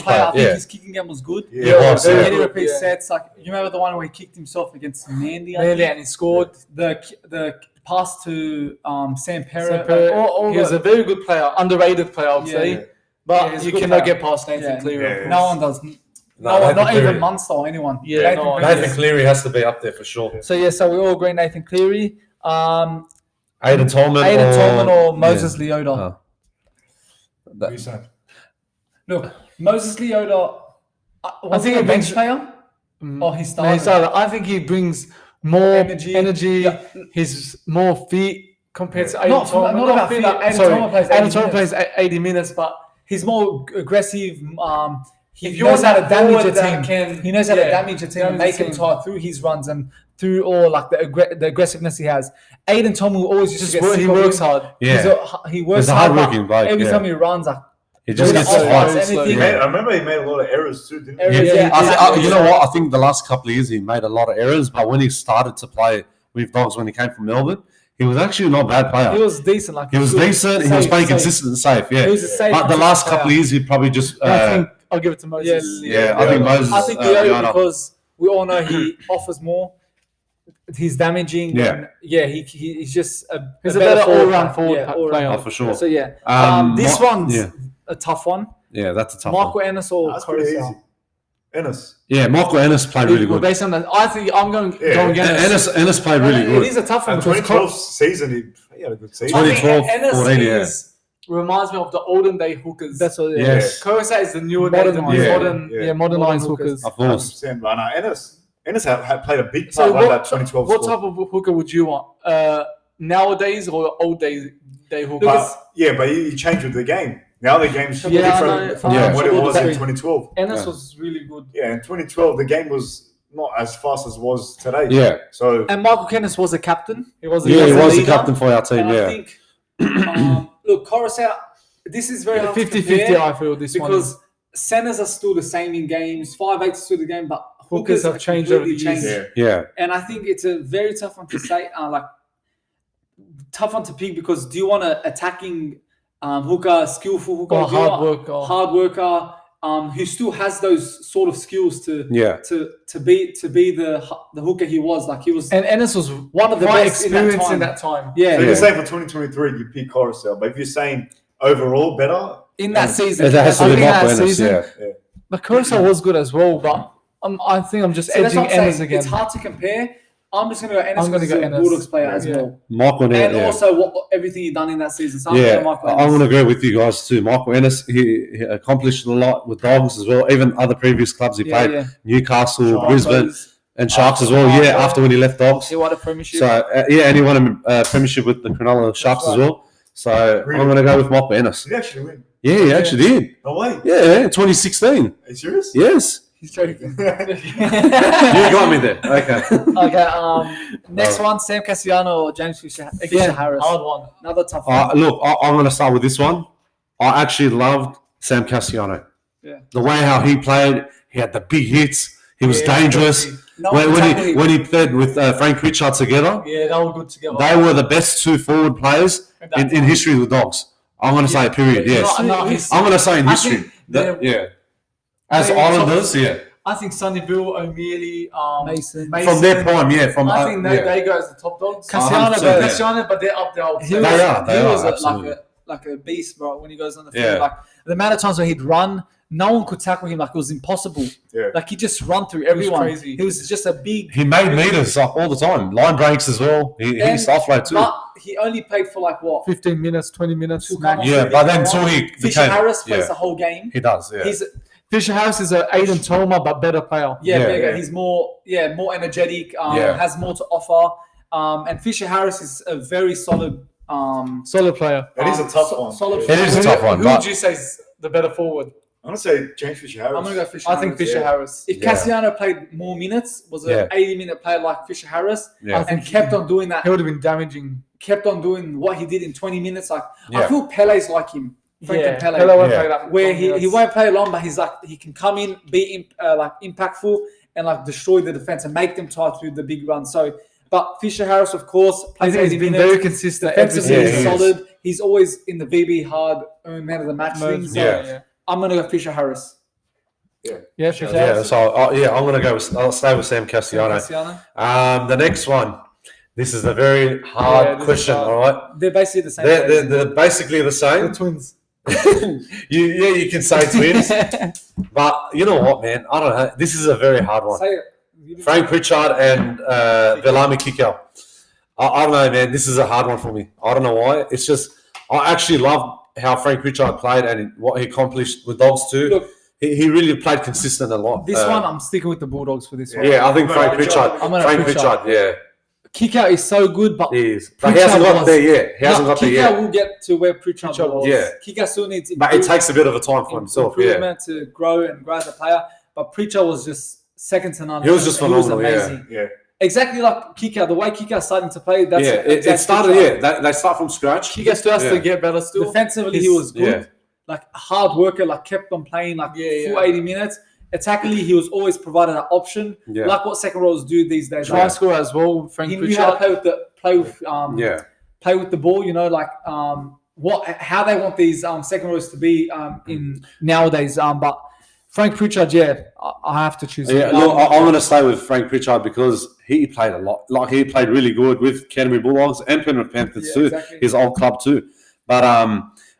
E: I think his kicking game was good.
D: Yeah, it was.
E: And he repeat sets. Like, you remember the one where he kicked himself against Mandy?
G: And he scored.
E: The pass to Sam Periera.
G: He was a very good player, underrated player, I would say. But you cannot get past Nathan Cleary.
E: No one does. Not even Munster or anyone.
D: Yeah, Nathan Cleary has to be up there for sure.
E: So we all agree Nathan Cleary.
D: Aidan Tolman
E: or Moses Leota. Look, Moses Leota, I think a bench player. Or he started.
G: I think he brings more energy. Yeah. He's more fit compared to Aiden Toma.
E: Not about fit. Aiden Toma plays
G: 80 minutes, but
E: he's more aggressive.
G: He knows how to damage a team.
E: He knows how to damage a team and make him tie through his runs and through all like the aggressive he has. Aiden Toma will always just
G: he works hard.
D: Yeah,
E: he works hard.
D: Hard-working bloke.
E: Every time he runs,
D: he just gets hard.
F: I remember he made a lot of errors too, didn't he?
D: You know what? I think the last couple of years he made a lot of errors, but when he started to play with Dogs when he came from Melbourne, he was actually not a bad player.
E: He was decent.
D: He was decent. He was playing consistent and safe. Yeah.
E: He was a safe.
D: But the last couple of years, he probably just.
G: I think I'll give it to Moses.
D: I think Moses.
E: I think Leota because we all know he offers more. He's damaging. He's just
G: he's a better all-round forward player.
D: Oh, for sure.
E: So this one's a tough one.
D: Yeah, that's a tough
E: Michael
D: one.
E: Ennis or
F: Coruscant? Ennis.
D: Yeah, Michael Ennis played really good.
G: Based on that, I think I'm going against
D: Ennis played really good.
E: It is a tough one.
F: 2012 season, he had a good season.
D: 2012, 14,
G: reminds me of the olden day hookers.
E: That's what.
D: Yes.
G: Coruscant is the newer modernized hookers.
D: Of course.
F: Ennis had played a big part of that 2012
G: What type of hooker would you want? Nowadays or old day hookers?
F: But you changed with the game. Now the game's different from what it was in 2012.
G: Ennis was really good.
F: Yeah, in 2012 the game was not as fast as it was today.
D: Yeah.
F: So
E: and Michael Ennis was a captain.
D: He was a captain for our team.
E: I think. Look, Coruscant. This is very hard
G: 50-50. I feel this
E: because centers are still the same in games. 5'8" is still the game, but
G: hookers have changed over the years.
D: Yeah.
E: And I think it's a very tough one to say. Tough one to pick because do you want an attacking hooker, skillful hooker,
G: or hard worker,
E: who still has those sort of skills to be the hooker he was. Like he was,
G: and Ennis was
E: one of the best
G: experience in that time.
F: Yeah. So you're saying for 2023 you pick Coruscant, but if you're saying overall better
E: in that season,
D: it has to be Michael Ennis. Yeah.
G: But Coruscant was good as well, but I think I'm just edging Ennis again.
E: It's hard to compare. I'm just going to go Ennis because he's a Bulldogs player as well.
D: Michael Ennis.
E: And also everything he done in that season. So I'm
D: going to agree with you guys too. Michael Ennis, he accomplished a lot with Dogs as well. Even other previous clubs he played, Newcastle, Brisbane, and Sharks as well. After when he left Dogs.
E: He won a premiership.
D: So, and he won a premiership with the Cronulla Sharks as well. So I'm going to go with Michael Ennis.
F: Did he actually win?
D: Yeah, he actually did.
F: No way.
D: Yeah, 2016.
F: Are you serious?
D: Yes.
E: He's joking.
D: You got me there. Okay.
E: Next one, Sam Cassiano or James Fisher Harris.
G: Hard one.
E: Another tough one.
D: Look, I'm going to start with this one. I actually loved Sam Cassiano.
E: Yeah.
D: The way how he played, he had the big hits. He was dangerous. When he played with Frank Pritchard together,
G: they were good together.
D: They were the best two forward players in history of the Dogs. I'm going to say period. Yes. I'm going to say in history. As Islanders,
G: I think Sonny Bill, O'Mealy,
E: Mason.
D: From their prime, I
G: think they go as the top dogs. Cassiano, but they're up there.
E: He was like a beast, bro, when he goes on the field. Like the amount of times where he'd run, no one could tackle him. Like it was impossible.
F: Yeah.
E: Like he just run through everyone.
G: He
E: was just a big.
D: He made meters all the time. Line breaks as well. He used to offload too.
E: But he only played for
G: 15 minutes, 20 minutes.
D: But then until he became...
E: Fisher Harris plays the whole game.
D: He does,
G: Fisher Harris is an Aiden Toma, but better player.
E: He's more energetic, has more to offer. And Fisher Harris is a very solid
G: player.
F: It is a tough one.
D: It is a tough one.
G: Who would you say is the better forward?
F: I'm going to say James Fisher Harris.
E: I'm going to go Fisher
G: Harris. I think Fisher Harris.
E: If Cassiano played more minutes, was an 80-minute player like Fisher Harris, and kept on doing that,
G: he would have been damaging.
E: Kept on doing what he did in 20 minutes. I feel Pele's like him. Pele
G: won't play that
E: where he won't play long, but he's he can come in, be impactful, and destroy the defense and make them tie through the big run. So, but Fisher Harris, of course,
G: I think he's been very consistent.
E: Defensively, he's solid. He's always in the VB hard man of the match thing. So I'm gonna go Fisher Harris.
G: Fisher Harris.
D: So I'm gonna go. I'll stay with Sam Cassiano. The next one. This is a very hard question. All right.
E: They're basically the same.
D: They're basically the same.
G: The twins.
D: You can say twins, but you know what, man? I don't know. This is a very hard one.
E: Say it.
D: Frank Pritchard and Velami Kikau. I don't know, man. This is a hard one for me. I don't know why. It's just I actually love how Frank Pritchard played and what he accomplished with Dogs too.
E: Look,
D: he really played consistent a lot.
E: This one, I'm sticking with the Bulldogs for this one.
D: Yeah, I think Frank Pritchard. Frank Pritchard, yeah.
E: Kick out is so good, but
D: he is. But he hasn't got there yet. He hasn't got there yet.
E: Kick out will get to where Pritchard was.
D: Yeah.
E: Kick out still needs
D: but it takes a bit of a time for himself.
E: Improvement to grow as a player. But Pritchard was just second to none.
D: He was just phenomenal.
E: He was amazing.
F: Yeah.
E: Exactly like kick out. The way kick out starting to play. That's
D: it started. They start from scratch.
G: Kick out still has to get better. Still
E: defensively, he was good.
D: Yeah.
E: Like a hard worker. Like kept on playing like full 80 minutes. Attackingly, he was always provided an option, like what second rows do these days.
G: Try score as well. Frank
E: he knew how to play with the ball. You know, like how they want these second rows to be in nowadays. But Frank Pritchard, I have to choose.
D: Yeah, look, I'm going to stay with Frank Pritchard because he played a lot. Like he played really good with Canterbury Bulldogs and Penrith Panthers too. Exactly. His old club too. But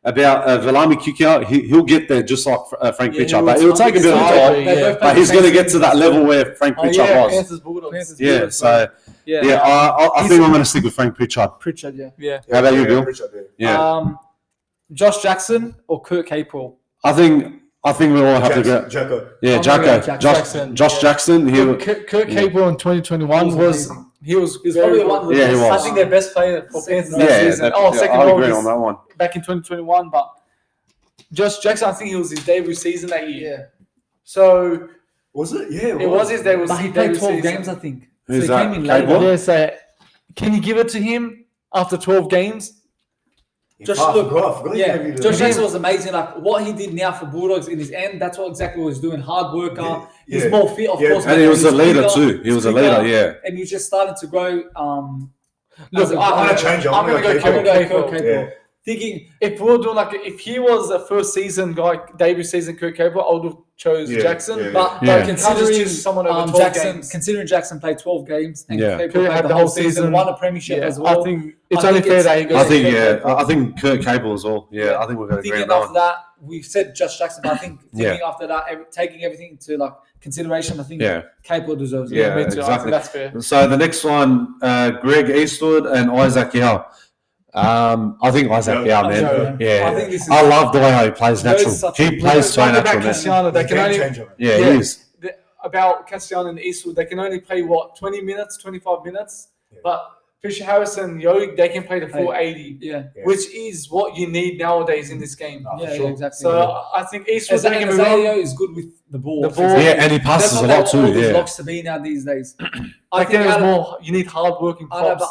D: about Viliami Kikau, he'll get there just like Frank Pritchard. But it'll take a bit of time. But he's going to get to that level where Frank Pritchard was.
G: Panthers Bulldogs.
D: I think I'm going to stick with Frank Pritchard.
E: Pritchard, yeah.
D: How about you, Bill?
F: Pritchard,
E: Josh Jackson or Kurt Capewell?
D: I think we all have to go.
F: Jacko.
D: Yeah, Jacko. Josh Jackson.
G: Kurt Capewell in 2021 was
E: probably one of the best.
D: He was.
E: I think their best player for Panthers that season.
D: I'll agree on that one.
G: Back in 2021, but Josh Jackson, I think it was his debut season that year.
E: Yeah.
G: So
F: was it? Yeah,
G: it was his debut.
E: But he played 12 games, I think.
D: Who's
E: so he
D: that?
E: came in later.
G: Yeah, so can you give it to him after 12 games?
E: Josh Jackson was amazing. Like what he did now for Bulldogs in his end, that's what exactly what he's doing. Hard worker. He's more fit, of course.
D: And he was a leader too. He was a leader, yeah.
E: And he's just starting to grow.
F: Look, I'm going to change it. I'm going to go
E: Capewell. Thinking
G: if we were doing if he was a first season guy, debut season Kurt Capewell, I would have chose Jackson.
E: But considering someone over considering Jackson played 12 games and Capewell had the whole season, won a premiership as well.
G: I think it's only fair that he goes.
D: I think Kurt Capewell as well. Yeah, I think we're going to agree on that.
E: After that, we've said Josh Jackson, but I think thinking after that, taking everything into consideration, I think Capewell deserves it.
D: Yeah, exactly.
G: That's fair.
D: So the next one, Greg Eastwood and Isaac Yao. I think Isaac Yao, man. I love the way how he plays natural. He plays so natural, man. He is.
G: About Castellano and Eastwood, they can only play 20 minutes, 25 minutes. Yeah. But Fisher Harris and Yo, they can play the full 80, which is what you need nowadays in this game.
E: Exactly.
G: So I think Eastwood
E: is good with the ball.
D: And he passes a lot too.
E: Yeah, locks to be now these days.
G: I think there's more. You need hard working props.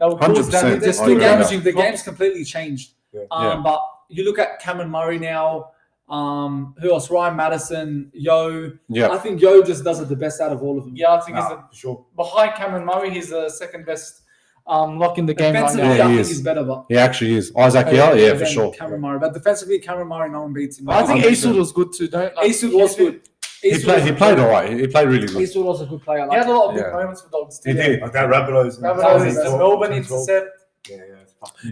D: 100%.
E: The game's completely changed. But you look at Cameron Murray now. Who else? Ryan Madison, Yo. I think Yo just does it the best out of all of them.
G: Yeah, I think he's behind Cameron Murray. He's the second best lock in the game right now.
E: I think he's better, but
D: he actually is. Isaac Yao, for sure.
E: Cameron Murray, but defensively, Cameron Murray, no one beats him.
G: I think Eastwood was good too.
E: Eastwood was good.
D: He played all right. He played really good.
E: Eastwood was a good player.
G: He had a lot of good moments for Dogs too.
F: He did. Like that Rabbitohs.
G: The Melbourne intercept.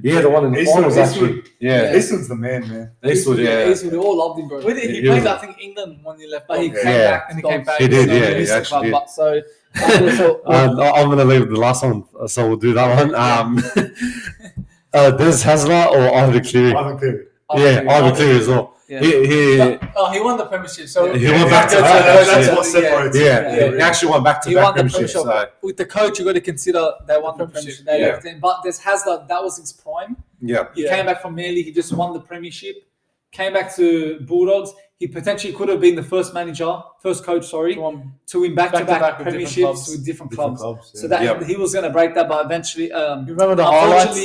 D: Yeah, the one in the finals actually. Yeah,
F: Eastwood's the man.
E: Eastwood, they all loved him, bro.
G: He played, I think, England when he left, but he came back and he came back.
D: He did, he actually did.
E: So
D: I'm going to leave the last one, so we'll do that one. Des Hasler or Ivan Cleary? Ivan Cleary as well.
E: He won the premiership, so
D: he went back to
F: that's what separates.
D: He actually went back to back premiership. So.
E: With the coach, you got to consider they won the premiership. But Des Hasler, that was his prime. He came back from Manly. He just won the premiership. Came back to Bulldogs. He potentially could have been the first coach, to win back-to-back premierships with different clubs. So that he was going to break that, but eventually,
G: you remember the highlights?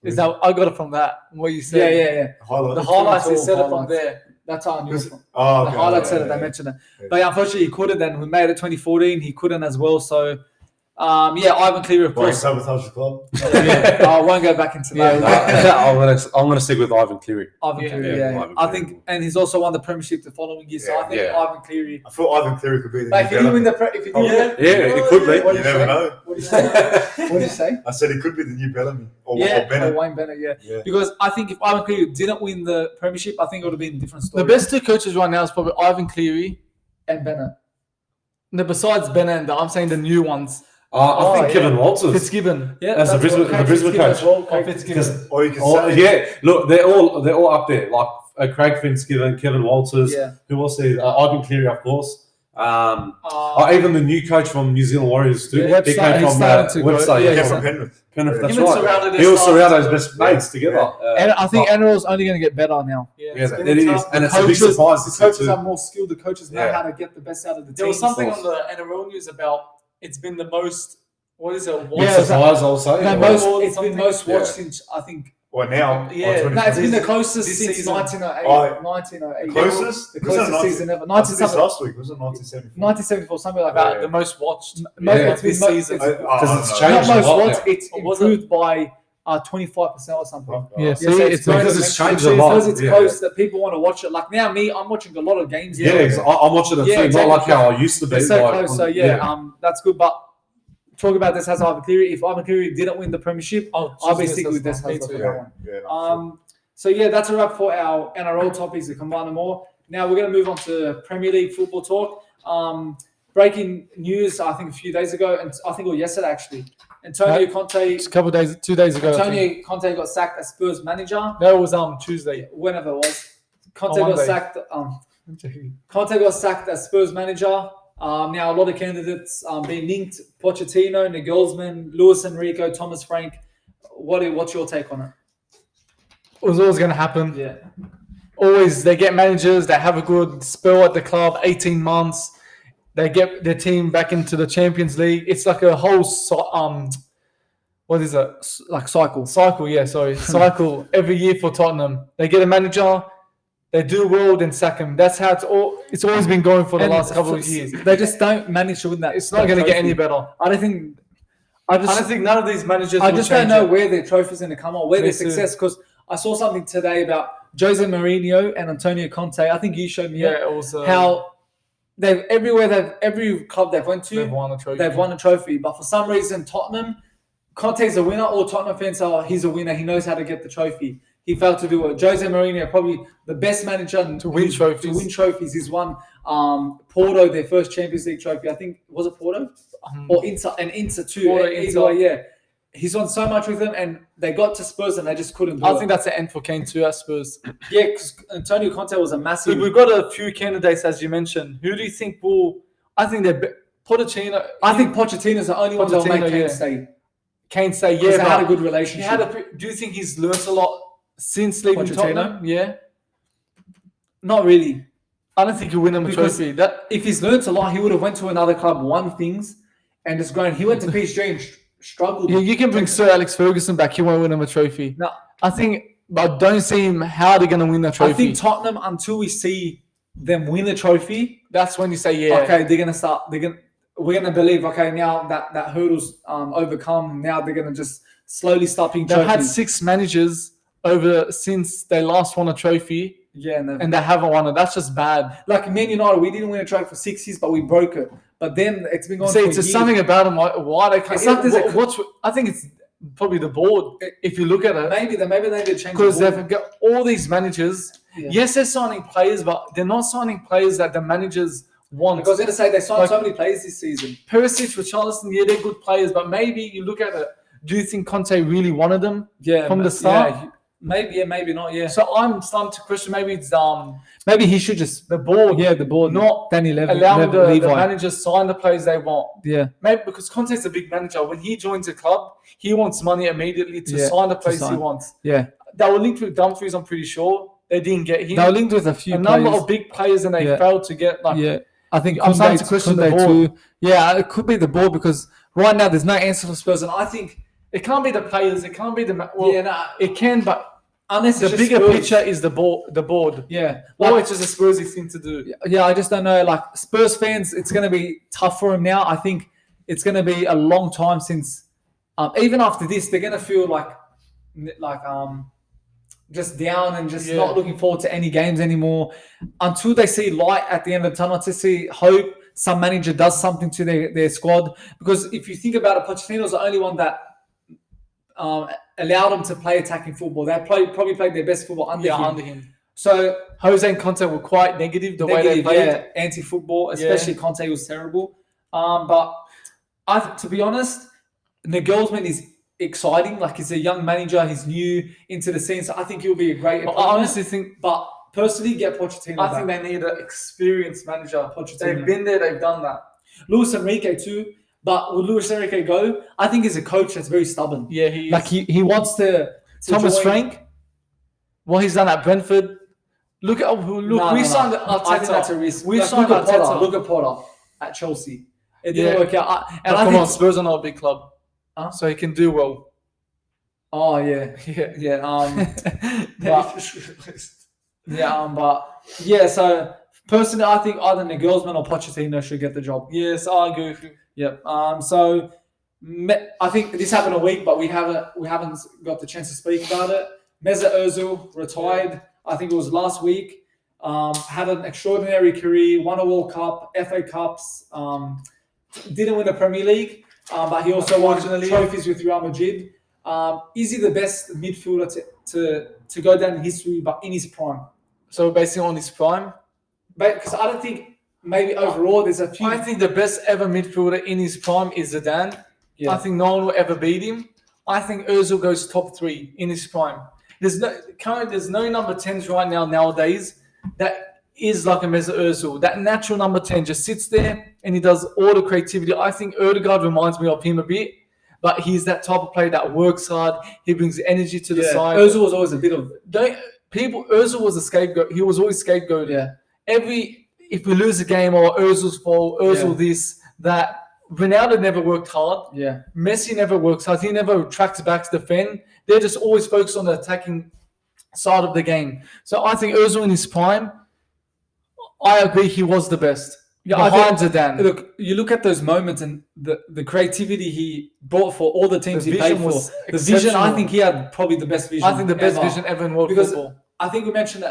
G: Is that I got it from that? What you said?
E: Yeah.
G: The highlights he said it from there.
E: That's how I knew it from.
F: The
E: highlights said it. I mentioned it. But unfortunately, he couldn't. Then we made it 2014. He couldn't as well. So, Ivan Cleary, of course.
F: Sabotage the club.
E: I won't go back into that.
D: I'm gonna stick with Ivan Cleary.
E: Ivan Cleary, I think, and he's also won the premiership the following year. So I think Ivan Cleary.
F: I thought Ivan Cleary could be the.
E: If he didn't win the,
D: it could be.
F: You never know.
E: What did you say?
F: I said he could be the new Bellamy or
E: Bennett. Or Wayne Bennett. Yeah. Because I think if Ivan Cleary didn't win the premiership, I think it would have been a different story.
G: The best two coaches right now is probably Ivan Cleary
E: and Bennett.
G: No, besides Bennett, I'm saying the new ones.
B: I think Kevin Walters.
G: Fitzgibbon.
B: Yeah, as the Brisbane coach. Look, they're all up there. Like Craig Fitzgibbon, Kevin Walters.
E: Yeah.
B: Who else there? Ivan Cleary, of course. Even the new coach from New Zealand Warriors too. He came from Webster. Penrith, that's right. He was surrounded his best mates together.
G: And I think NRL's only going to get better now.
B: Yeah, it is. And it's a big surprise.
E: The coaches are more skilled. The coaches know how to get the best out of the team.
G: There was something on the NRL news about it's been the most. What is it?
B: Surprise, I'll say.
E: It's been most watched since I think.
F: Well, now,
E: it's been the closest since 1908. 1908.
F: Closest?
E: The closest season ever.
F: Last week, was it 1974?
E: 1974, something like that.
G: The most watched
E: this
G: season.
B: Because it's changed
E: not most
B: a lot.
E: watched, it's improved by 25% or something.
G: It's
B: because it's changed a lot.
E: Because it's close that people want to watch it. Like now, I'm watching a lot of games.
B: I'm watching it too. Not like how I used to be.
E: It's so close. So that's good. But talk about this as Ivan Cleary. If Ivan Cleary didn't win the premiership, I'll be sticking with this as the one. So that's a wrap for our NRL topics. To combine them more. Now we're going to move on to Premier League football talk. Breaking news, I think a few days ago, and I think it was yesterday actually. Antonio Conte.
G: Just a couple of days, 2 days ago.
E: Antonio Conte got sacked as Spurs manager.
G: That was Tuesday.
E: Whenever it was. Conte got sacked. Conte got sacked as Spurs manager. Now a lot of candidates being linked: Pochettino, Nagelsmann, Luis Enrique, Thomas Frank. What's your take on it?
G: It was always going to happen.
E: Yeah.
G: Always, they get managers that have a good spell at the club, 18 months. They get their team back into the Champions League. It's like a whole what is it?
E: Like cycle.
G: Cycle every year for Tottenham. They get a manager. They do well, then sack him. That's how it's always been going for the last couple of years.
E: They just don't manage to win that.
G: It's not going to get any better.
E: I don't think
G: none of these managers.
E: I just don't know where their trophy's going to come on, where their success. Because I saw something today about Jose Mourinho and Antonio Conte. I think you showed me
G: it was
E: how every club they've went to,
G: they've won a
E: trophy. But for some reason, Tottenham, Conte's a winner. All Tottenham fans are, he's a winner. He knows how to get the trophy. He failed to do it. Jose Mourinho, probably the best manager
G: to win trophies.
E: He's won Porto, their first Champions League trophy. I think, was it Porto? Or Inter, and Inter too.
G: Inter.
E: He's won so much with them, and they got to Spurs and they just couldn't do it.
G: I think that's the end for Kane too at Spurs.
E: Yeah, because Antonio Conte was a massive...
G: We've got a few candidates, as you mentioned. Who do you think will... I think they're... Pochettino...
E: I think Pochettino's the only one that will make Kane stay.
G: Kane stay,
E: because they had a good relationship.
G: Do you think he's learnt a lot since leaving Tottenham? Yeah.
E: Not really.
G: I don't think he'll win him a trophy.
E: If he's learnt a lot, he would have went to another club, won things, and just grown. He went to PSG and struggled.
G: Yeah, you can bring Sir Alex Ferguson back. He won't win him a trophy.
E: No,
G: but don't see him how they're going to win the trophy.
E: I think Tottenham, until we see them win the trophy,
G: that's when you say,
E: okay, they're going to start. We're going to believe, okay, now that hurdle's overcome. Now they're going to just slowly start picking trophies.
G: They've had 6 managers since they last won a trophy.
E: Yeah,
G: and they haven't won it. That's just bad.
E: Like Man United, we didn't win a trophy for 6 years, but we broke it. But then it's been going.
G: See, it's just something about them. Why they can't? I think it's probably the board. If you look at it,
E: maybe they need to change
G: because they've got all these managers.
E: Yeah.
G: Yes, they're signing players, but they're not signing players that the managers want.
E: Because I was going to say they signed so many players this season.
G: Perisic, Richarlison, yeah, they're good players, but maybe you look at it. Do you think Conte really wanted them? From the start.
E: Yeah. Maybe, maybe not. Yeah.
G: So I'm starting to question. Maybe it's
E: maybe he should just
G: the board.
E: Yeah, the board.
G: Not
E: Danny Levy.
G: Allow the managers sign the players they want.
E: Yeah.
G: Maybe because Conte's a big manager. When he joins a club, he wants money immediately to sign the players he wants.
E: Yeah.
G: They were linked with Dumfries. I'm pretty sure they didn't get him.
E: They were linked with a
G: number of big players, and they failed to get.
E: I think
G: I'm starting to question the board.
E: Yeah, it could be the board because right now there's no answer for Spurs, and I think
G: it can't be the players. It can't be the. It can, but.
E: Unless
G: the bigger picture is the board.
E: Yeah.
G: Or it's just a Spursy thing to do.
E: Yeah, I just don't know. Like Spurs fans, it's going to be tough for them now. I think it's going to be a long time since, even after this, they're going to feel like just down and just not looking forward to any games anymore until they see light at the end of the tunnel, to see hope some manager does something to their squad. Because if you think about it, Pochettino's the only one that allowed them to play attacking football. They probably played their best football under him. So
G: Jose and Conte were quite negative way they played.
E: Anti-football, especially Conte was terrible. But To be honest, Nagelsmann is exciting. Like, he's a young manager. He's new into the scene. So I think he'll be a great opponent.
G: I honestly think...
E: But personally, get Pochettino
G: I think they need an experienced manager.
E: Pochettino.
G: They've been there. They've done that.
E: Luis Enrique too. But will Luis Enrique go? I think he's a coach that's very stubborn.
G: Yeah, he is.
E: Like, he wants to
G: Thomas
E: join...
G: Frank, what he's done at Brentford. We signed Arteta.
E: I think that's a risk.
G: We signed Arteta.
E: Look at Potter at Chelsea. It didn't work out.
G: I think Spurs are not a big club, so he can do well.
E: Oh yeah. So personally, I think either Nagelsmann or Pochettino should get the job.
G: Yes, I agree with you.
E: Yep. So I think this happened a week, but we haven't got the chance to speak about it. Mesut Ozil retired. I think it was last week. Had an extraordinary career. Won a World Cup, FA Cups. Didn't win the Premier League, but he also won trophies with Real Madrid. Is he the best midfielder to go down in history, but in his prime?
G: So basically on his prime?
E: Because I don't think maybe overall there's a few.
G: I think the best ever midfielder in his prime is Zidane. Yeah. I think no one will ever beat him. I think Ozil goes top 3 in his prime. There's no number 10s right now nowadays that is like a Mesut Ozil. That natural number 10 just sits there and he does all the creativity. I think Odegaard reminds me of him a bit, but he's that type of player that works hard. He brings energy to the side.
E: Ozil was always a bit of...
G: Ozil was a scapegoat. He was always scapegoated.
E: Yeah.
G: If we lose a game or Ozil's fault, Ozil this, that. Ronaldo never worked hard.
E: Yeah.
G: Messi never works hard. He never tracks back to defend. They're just always focused on the attacking side of the game. So I think Ozil in his prime, I agree he was the best. Behind Zidane.
E: Look, you look at those moments and the creativity he brought for all the teams he played for. The vision, I think he had probably the best vision.
G: I think the best vision ever in world football.
E: I think we mentioned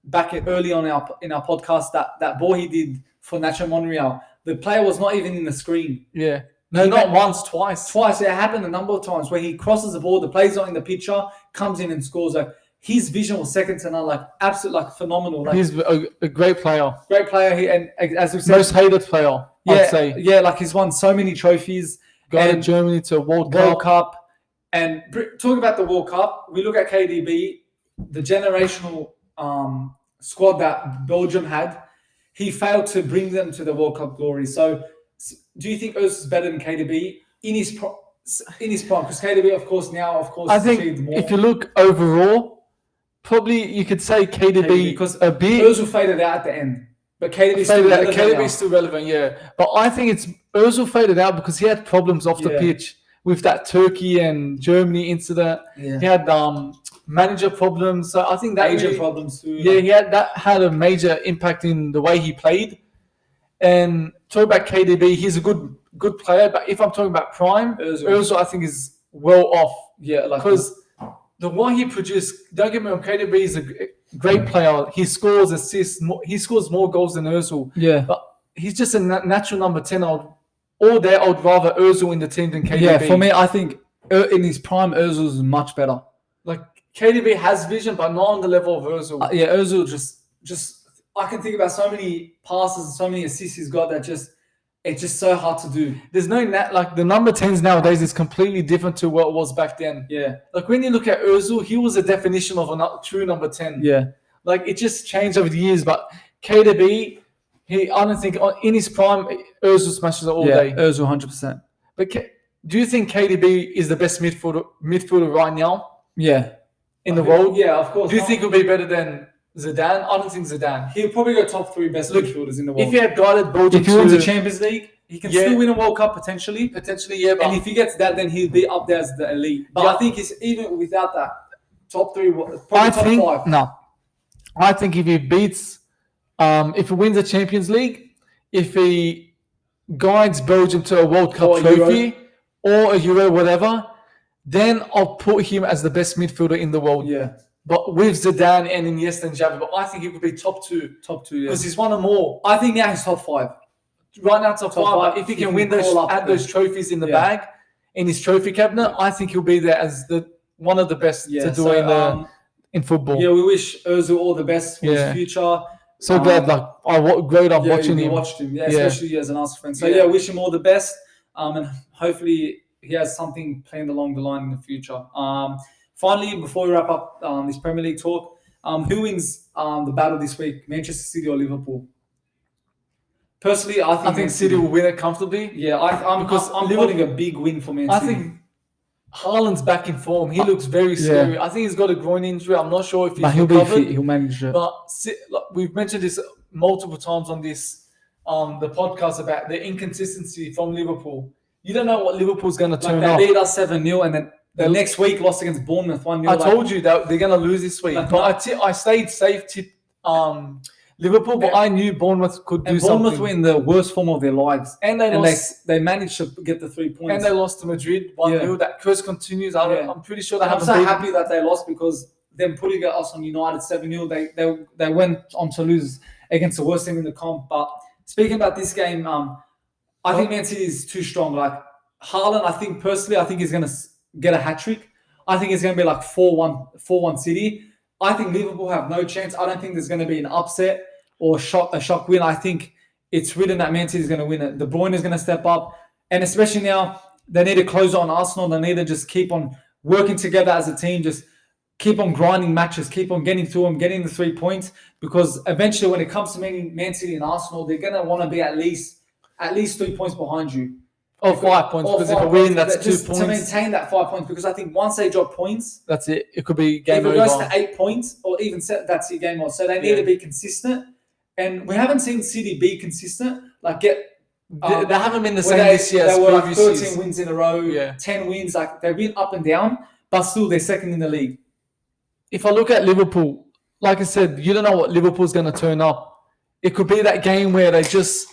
E: back early on in our podcast that ball he did for Nacho Monreal. The player was not even in the screen.
G: Yeah. No, not once, twice.
E: Twice. It happened a number of times where he crosses the ball, the player's not in the picture, comes in and scores. Like, his vision was second to none. Like, absolutely, like, phenomenal. Like,
G: he's a great player.
E: Great player. And as we said,
G: most hated player, I'd say.
E: Yeah, like, he's won so many trophies.
G: Got Germany to a World
E: Cup. And talking about the World Cup, we look at KDB, the generational squad that Belgium had. He failed to bring them to the World Cup glory. So, do you think Ozil is better than KDB in his prime? Because KDB, of course,
G: I think more. If you look overall, probably you could say KDB
E: because
G: a bit.
E: Ozil faded out at the end, but KDB
G: is still relevant. Yeah, but I think it's Ozil faded out because he had problems off the pitch with that Turkey and Germany incident.
E: Yeah.
G: He had manager problems. So I think that
E: major problems too.
G: Yeah, that had a major impact in the way he played. And talking about KDB, he's a good player. But if I'm talking about prime, Ozil I think is well off.
E: Yeah,
G: because the one he produced. Don't get me wrong, KDB is a great player. He scores assists. He scores more goals than Ozil.
E: Yeah,
G: but he's just a natural number 10. I would rather Ozil in the team than KDB.
E: Yeah, for me, I think in his prime, Ozil is much better.
G: Like, KDB has vision, but not on the level of Ozil.
E: Ozil just I can think about so many passes and so many assists he's got that it's just so hard to do.
G: There's no like the number 10s nowadays is completely different to what it was back then.
E: Yeah.
G: Like when you look at Ozil, he was a definition of a true number 10.
E: Yeah.
G: Like it just changed over the years, but KDB, I don't think in his prime, Ozil smashes it all day.
E: Ozil 100%.
G: But do you think KDB is the best midfielder right now?
E: Yeah.
G: In the world?
E: Yeah, of course.
G: Do you think he'll be better than Zidane? I don't think Zidane.
E: He'll probably go top 3 best midfielders in the world.
G: If he had guided Belgium,
E: if he wins the Champions League, he can still win a World Cup potentially.
G: Yeah.
E: And if he gets that, then he'll be up there as the elite. But I think he's even without that top 3, probably top 5.
G: No. I think if he beats, if he wins the Champions League, if he guides Belgium to a World Cup trophy or a Euro, whatever, then I'll put him as the best midfielder in the world.
E: Yeah.
G: But with Zidane and Iniesta and Xavi, but I think he could be top 2.
E: Top 2, yeah.
G: Because he's won them all.
E: I think now he's top 5.
G: Right now, top 5. But if he can win those trophies in the bag, in his trophy cabinet, I think he'll be there as one of the best to do in football.
E: Yeah, we wish Ozil all the best for his future.
G: So glad, I growed up watching him.
E: Watched him, especially as an Arsenal fan. So wish him all the best. and hopefully he has something planned along the line in the future. Finally, before we wrap up this Premier League talk, who wins the battle this week, Manchester City or Liverpool? Personally, I think
G: City will win it comfortably.
E: Yeah, I'm putting a big win for Man City.
G: I think Haaland's back in form. He looks very scary. I think he's got a groin injury. I'm not sure if he's recovered.
E: He'll manage it.
G: But we've mentioned this multiple times on this the podcast about the inconsistency from Liverpool. You don't know what Liverpool's going to turn up.
E: They beat us 7-0 and then the next week lost against Bournemouth 1-0.
G: I told you that they're going to lose this week. But I stayed safe to Liverpool, but I knew Bournemouth could do something.
E: Bournemouth were in the worst form of their lives. And they managed to get the 3 points.
G: And they lost to Madrid 1-0. That curse continues. I'm pretty sure they haven't.
E: I'm so happy that they lost because them putting us on United 7-0, they went on to lose against the worst team in the comp. But speaking about this game, I think Man City is too strong. Like Haaland, I think he's going to get a hat-trick. I think it's going to be like 4-1 City. I think Liverpool have no chance. I don't think there's going to be an upset or a shock win. I think it's written that Man City is going to win it. De Bruyne is going to step up. And especially now, they need to close on Arsenal. They need to just keep on working together as a team. Just keep on grinding matches. Keep on getting through them, getting the 3 points. Because eventually, when it comes to Man City and Arsenal, they're going to want to be at least 3 points behind you.
G: Or 5 points, because if a win, that's 2 points.
E: To maintain that 5 points, because I think once they drop points,
G: that's it. It could be game over.
E: If it goes to 8 points, or even that's your game over. So they need to be consistent. And we haven't seen City be consistent. Like they haven't been the same this year.
G: They
E: were like 13 wins in a row, 10 wins. Like they've been up and down, but still they're second in the league.
G: If I look at Liverpool, like I said, you don't know what Liverpool's going to turn up. It could be that game where they just...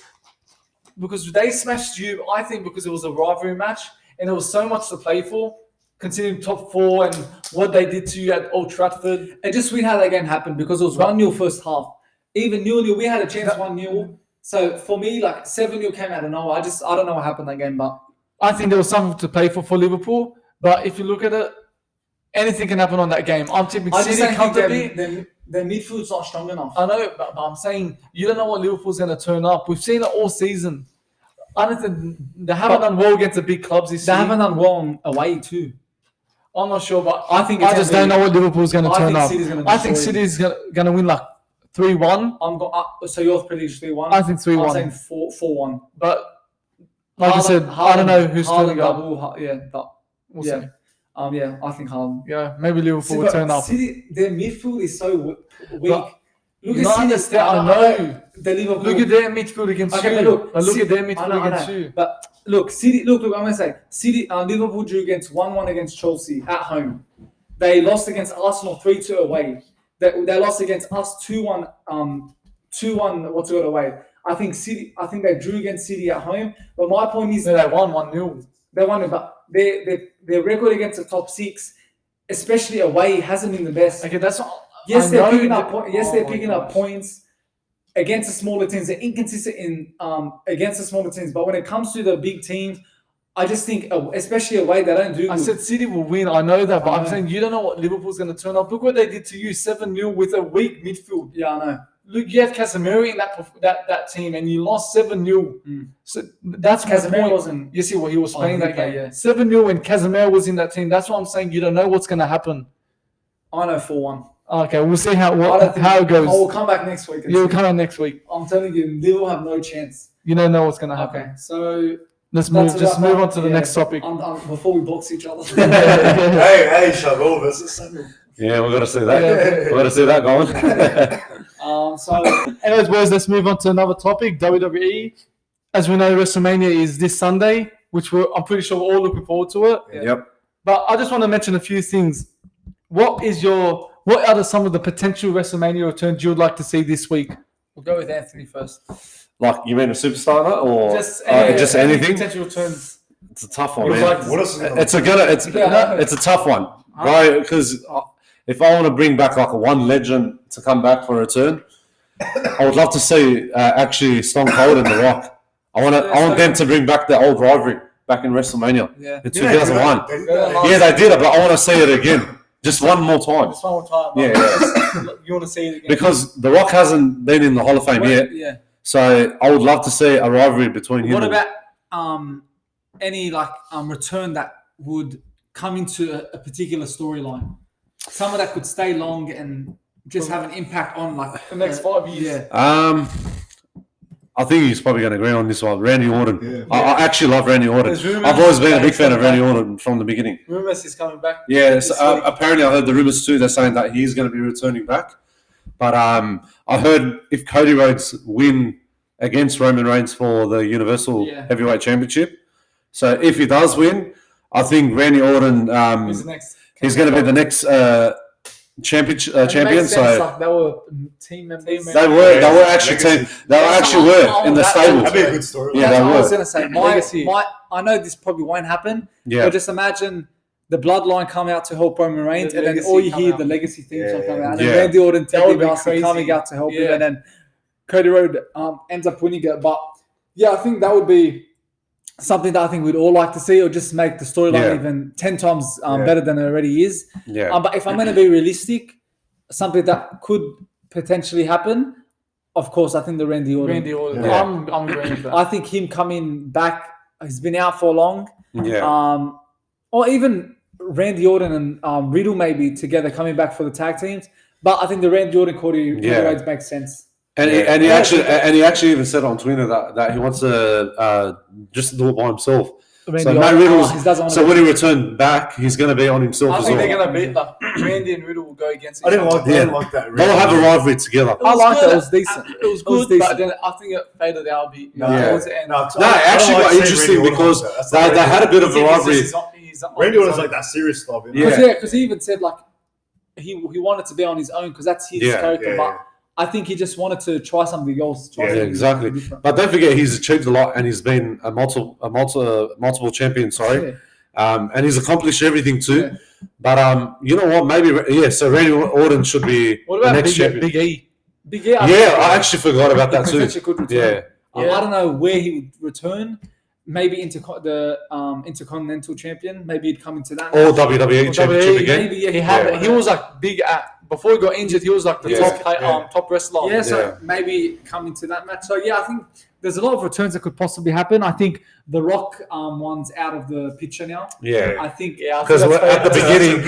G: Because they smashed you, I think, because it was a rivalry match and there was so much to play for, considering top 4 and what they did to you at Old Trafford.
E: And just weird how that game happened because it was 1-0 first half. Even 0-0, we had a chance 1-0. So for me, like 7-0 came out of nowhere. I don't know what happened that game, but
G: I think there was something to play for Liverpool. But if you look at it, anything can happen on that game. I'm tipping City comfortably.
E: Their midfield's not strong enough.
G: I know, but I'm saying you don't know what Liverpool's going to turn up. We've seen it all season. I don't think they haven't done well against the big clubs this year.
E: They haven't done well away too.
G: I'm not sure, but I just don't know what Liverpool's going to turn up. I think City's going to win like 3-1.
E: So your prediction 3-1?
G: I think 3-1.
E: I'm saying 4-1.
G: But like I said, I don't know who's turning up.
E: We'll see. I think Haaland.
G: Yeah, maybe Liverpool will turn up.
E: City, their midfield is so weak.
G: Look at City. I know.
E: The Liverpool.
G: Look at their midfield against you. Look at their midfield against you.
E: But look, City. Look. I'm gonna say City. Liverpool drew against 1-1 against Chelsea at home. They lost against Arsenal 3-2 away. They lost against us 2-1. 2-1. What's it away? I think City. I think they drew against City at home. But my point is,
G: they won 1-0.
E: They won it, but their record against the top 6, especially away, hasn't been the best.
G: Okay, that's what.
E: Yes, they're picking up. They're picking up points against the smaller teams. They're inconsistent in against the smaller teams, but when it comes to the big teams, I just think, especially away, they don't do good.
G: I said City will win. I know that, but I'm saying you don't know what Liverpool's going to turn up. Look what they did to you, 7-0 with a weak midfield.
E: Yeah, I know.
G: Look, you had Casemiro in that team, and you lost 7-0. So that's
E: Casemiro wasn't.
G: You see what he was playing that game. 7-0, and Casemiro was in that team. That's what I'm saying. You don't know what's going to happen.
E: I know 4-1.
G: Okay, we'll see how it goes.
E: I will come back next week.
G: You'll come back next week.
E: I'm telling you, Liverpool have no chance.
G: You don't know what's going to happen.
E: Okay, so
G: let's move on to the next topic.
E: Before we box each other.
F: hey, Chabot versus Samuel.
D: Yeah, we've got to see that. We've got to see that going.
G: Anyways, boys, let's move on to another topic, WWE. As we know, Wrestlemania is this Sunday, which I'm pretty sure we're all looking forward to it.
D: Yep.
G: But I just want to mention a few things. What are some of the potential Wrestlemania returns you would like to see this week?
E: We'll go with Anthony first.
D: Like, you mean a superstar or
G: just
D: anything?
G: Potential returns.
D: It's a tough one, man. It's a tough one, right? Because if I want to bring back like one legend to come back for a return, I would love to see actually Stone Cold and The Rock. I want them to bring back the old rivalry back in WrestleMania in 2001. They did it, but I want to see it again. Just one more time.
G: Just one more time.
D: Yeah.
G: You want to see it again?
D: Because The Rock hasn't been in the Hall of Fame yet.
E: Yeah.
D: So I would love to see a rivalry between him.
E: What about return that would come into a particular storyline? Someone that could stay long and just have an impact on the
G: next 5 years.
D: I think he's probably going to agree on this one. Randy Orton. Yeah. I actually love Randy Orton. I've always been a big fan of Randy Orton from the beginning.
G: Rumors he's coming back.
D: Yeah, apparently I heard the rumors too. They're saying that he's going to be returning back. But I heard if Cody Rhodes win against Roman Reigns for the Universal Heavyweight Championship, so if he does win, I think Randy Orton he's going to be the next champion. So
G: they were team members.
D: They were actually team. They were in the stable.
F: That'd be a good story.
E: Yeah, I was going to say I know this probably won't happen.
D: Yeah.
E: But just imagine the bloodline coming out to help Roman Reigns, and then all you hear the legacy theme song coming out, and then Randy Orton coming out to help him, and then Cody Rhodes ends up winning it. But I think that would be something that I think we'd all like to see, or just make the storyline even 10 times better than it already is.
D: Yeah.
E: But if I'm going to be realistic, something that could potentially happen, of course, I think the Randy Orton.
G: Yeah. I'm agreeing with that.
E: I think him coming back, he's been out for long.
D: Yeah.
E: Or even Randy Orton and Riddle maybe together coming back for the tag teams. But I think the Randy Orton Cody Rhodes makes sense.
D: And he actually even said on Twitter that he wants to just do it by himself. So Matt Riddle. So when he returned back, he's going to be on himself as well.
G: I think they're going to beat Randy and Riddle will go against.
F: I didn't like that.
D: They'll have a rivalry together.
E: I like that. It was decent.
G: It was good, but then I think it faded out a bit.
F: No, it
D: actually got interesting because they had a bit of a rivalry.
F: Randy Orton's like that serious stuff.
E: Because he even said he wanted to be on his own because that's his character, but I think he just wanted to try something else.
D: Exactly. But don't forget, he's achieved a lot, and he's been a multiple champion. And he's accomplished everything too.
E: Yeah.
D: But you know what? Maybe So Randy Orton should be the next champion.
G: Big E?
E: Big E.
D: I actually forgot about that too.
E: Yeah. I don't know where he would return. Maybe into the Intercontinental Champion. Maybe he'd come into that.
D: Or WWE Championship again.
E: Maybe,
G: he was big before he got injured. He was like the top wrestler.
E: Yeah, so maybe come into that match. So I think there's a lot of returns that could possibly happen. I think the Rock one's out of the picture now.
D: Yeah,
E: I think
D: because at the beginning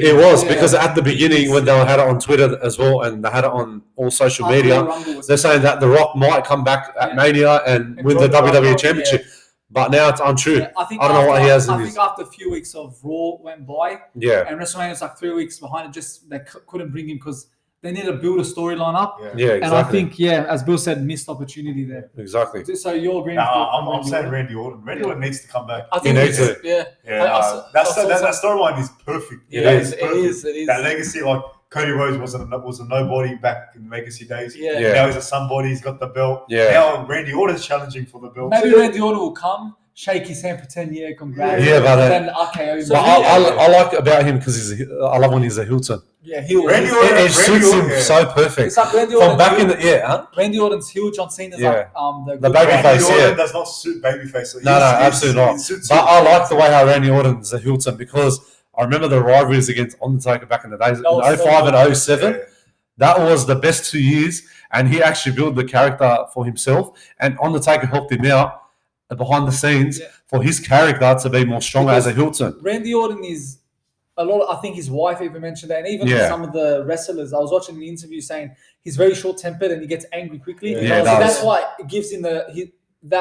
D: it was because at the beginning when they had it on Twitter as well and they had it on all social media, they're saying that the Rock might come back at Mania and win the WWE Championship. But now it's untrue. I don't know what he has in his...
E: I think after a few weeks of Raw went by, and WrestleMania was 3 weeks behind it, just they couldn't bring him because they need to build a storyline up.
D: Yeah, exactly.
E: And I think, as Bill said, missed opportunity there.
D: Exactly.
E: So you're agreeing?
F: I'm saying Randy Orton. Randy Orton needs to come back.
E: I think
D: he needs to.
F: That storyline is perfect.
E: It is.
F: That legacy, Cody Rhodes was a nobody back in legacy days.
E: Yeah.
F: Now he's a somebody. He's got the belt.
D: Yeah.
F: Now Randy Orton's challenging for the belt.
E: Maybe Randy Orton will come, shake his hand, pretend congrats.
D: Yeah, but
E: then RKO.
D: So I like about him because I love when he's a heel turn.
E: Yeah, heel.
F: Randy Orton.
D: It suits him so perfect.
E: It's like Randy Orton.
D: From back in the
E: Randy Orton's heel. John Cena's
D: the baby face.
F: Randy Orton does not suit babyface.
D: No, absolutely not. But I like the way how Randy Orton's a heel turn because I remember the rivalries against Undertaker back in the days, in 05 and 07. Yeah. That was the best 2 years, and he actually built the character for himself, and Undertaker helped him out behind the scenes for his character to be more stronger as a heel turn.
E: Randy Orton is a lot. I think his wife even mentioned that, and even some of the wrestlers. I was watching an interview saying he's very short-tempered and he gets angry quickly.
D: Yeah,
E: so that's why it gives him that
G: he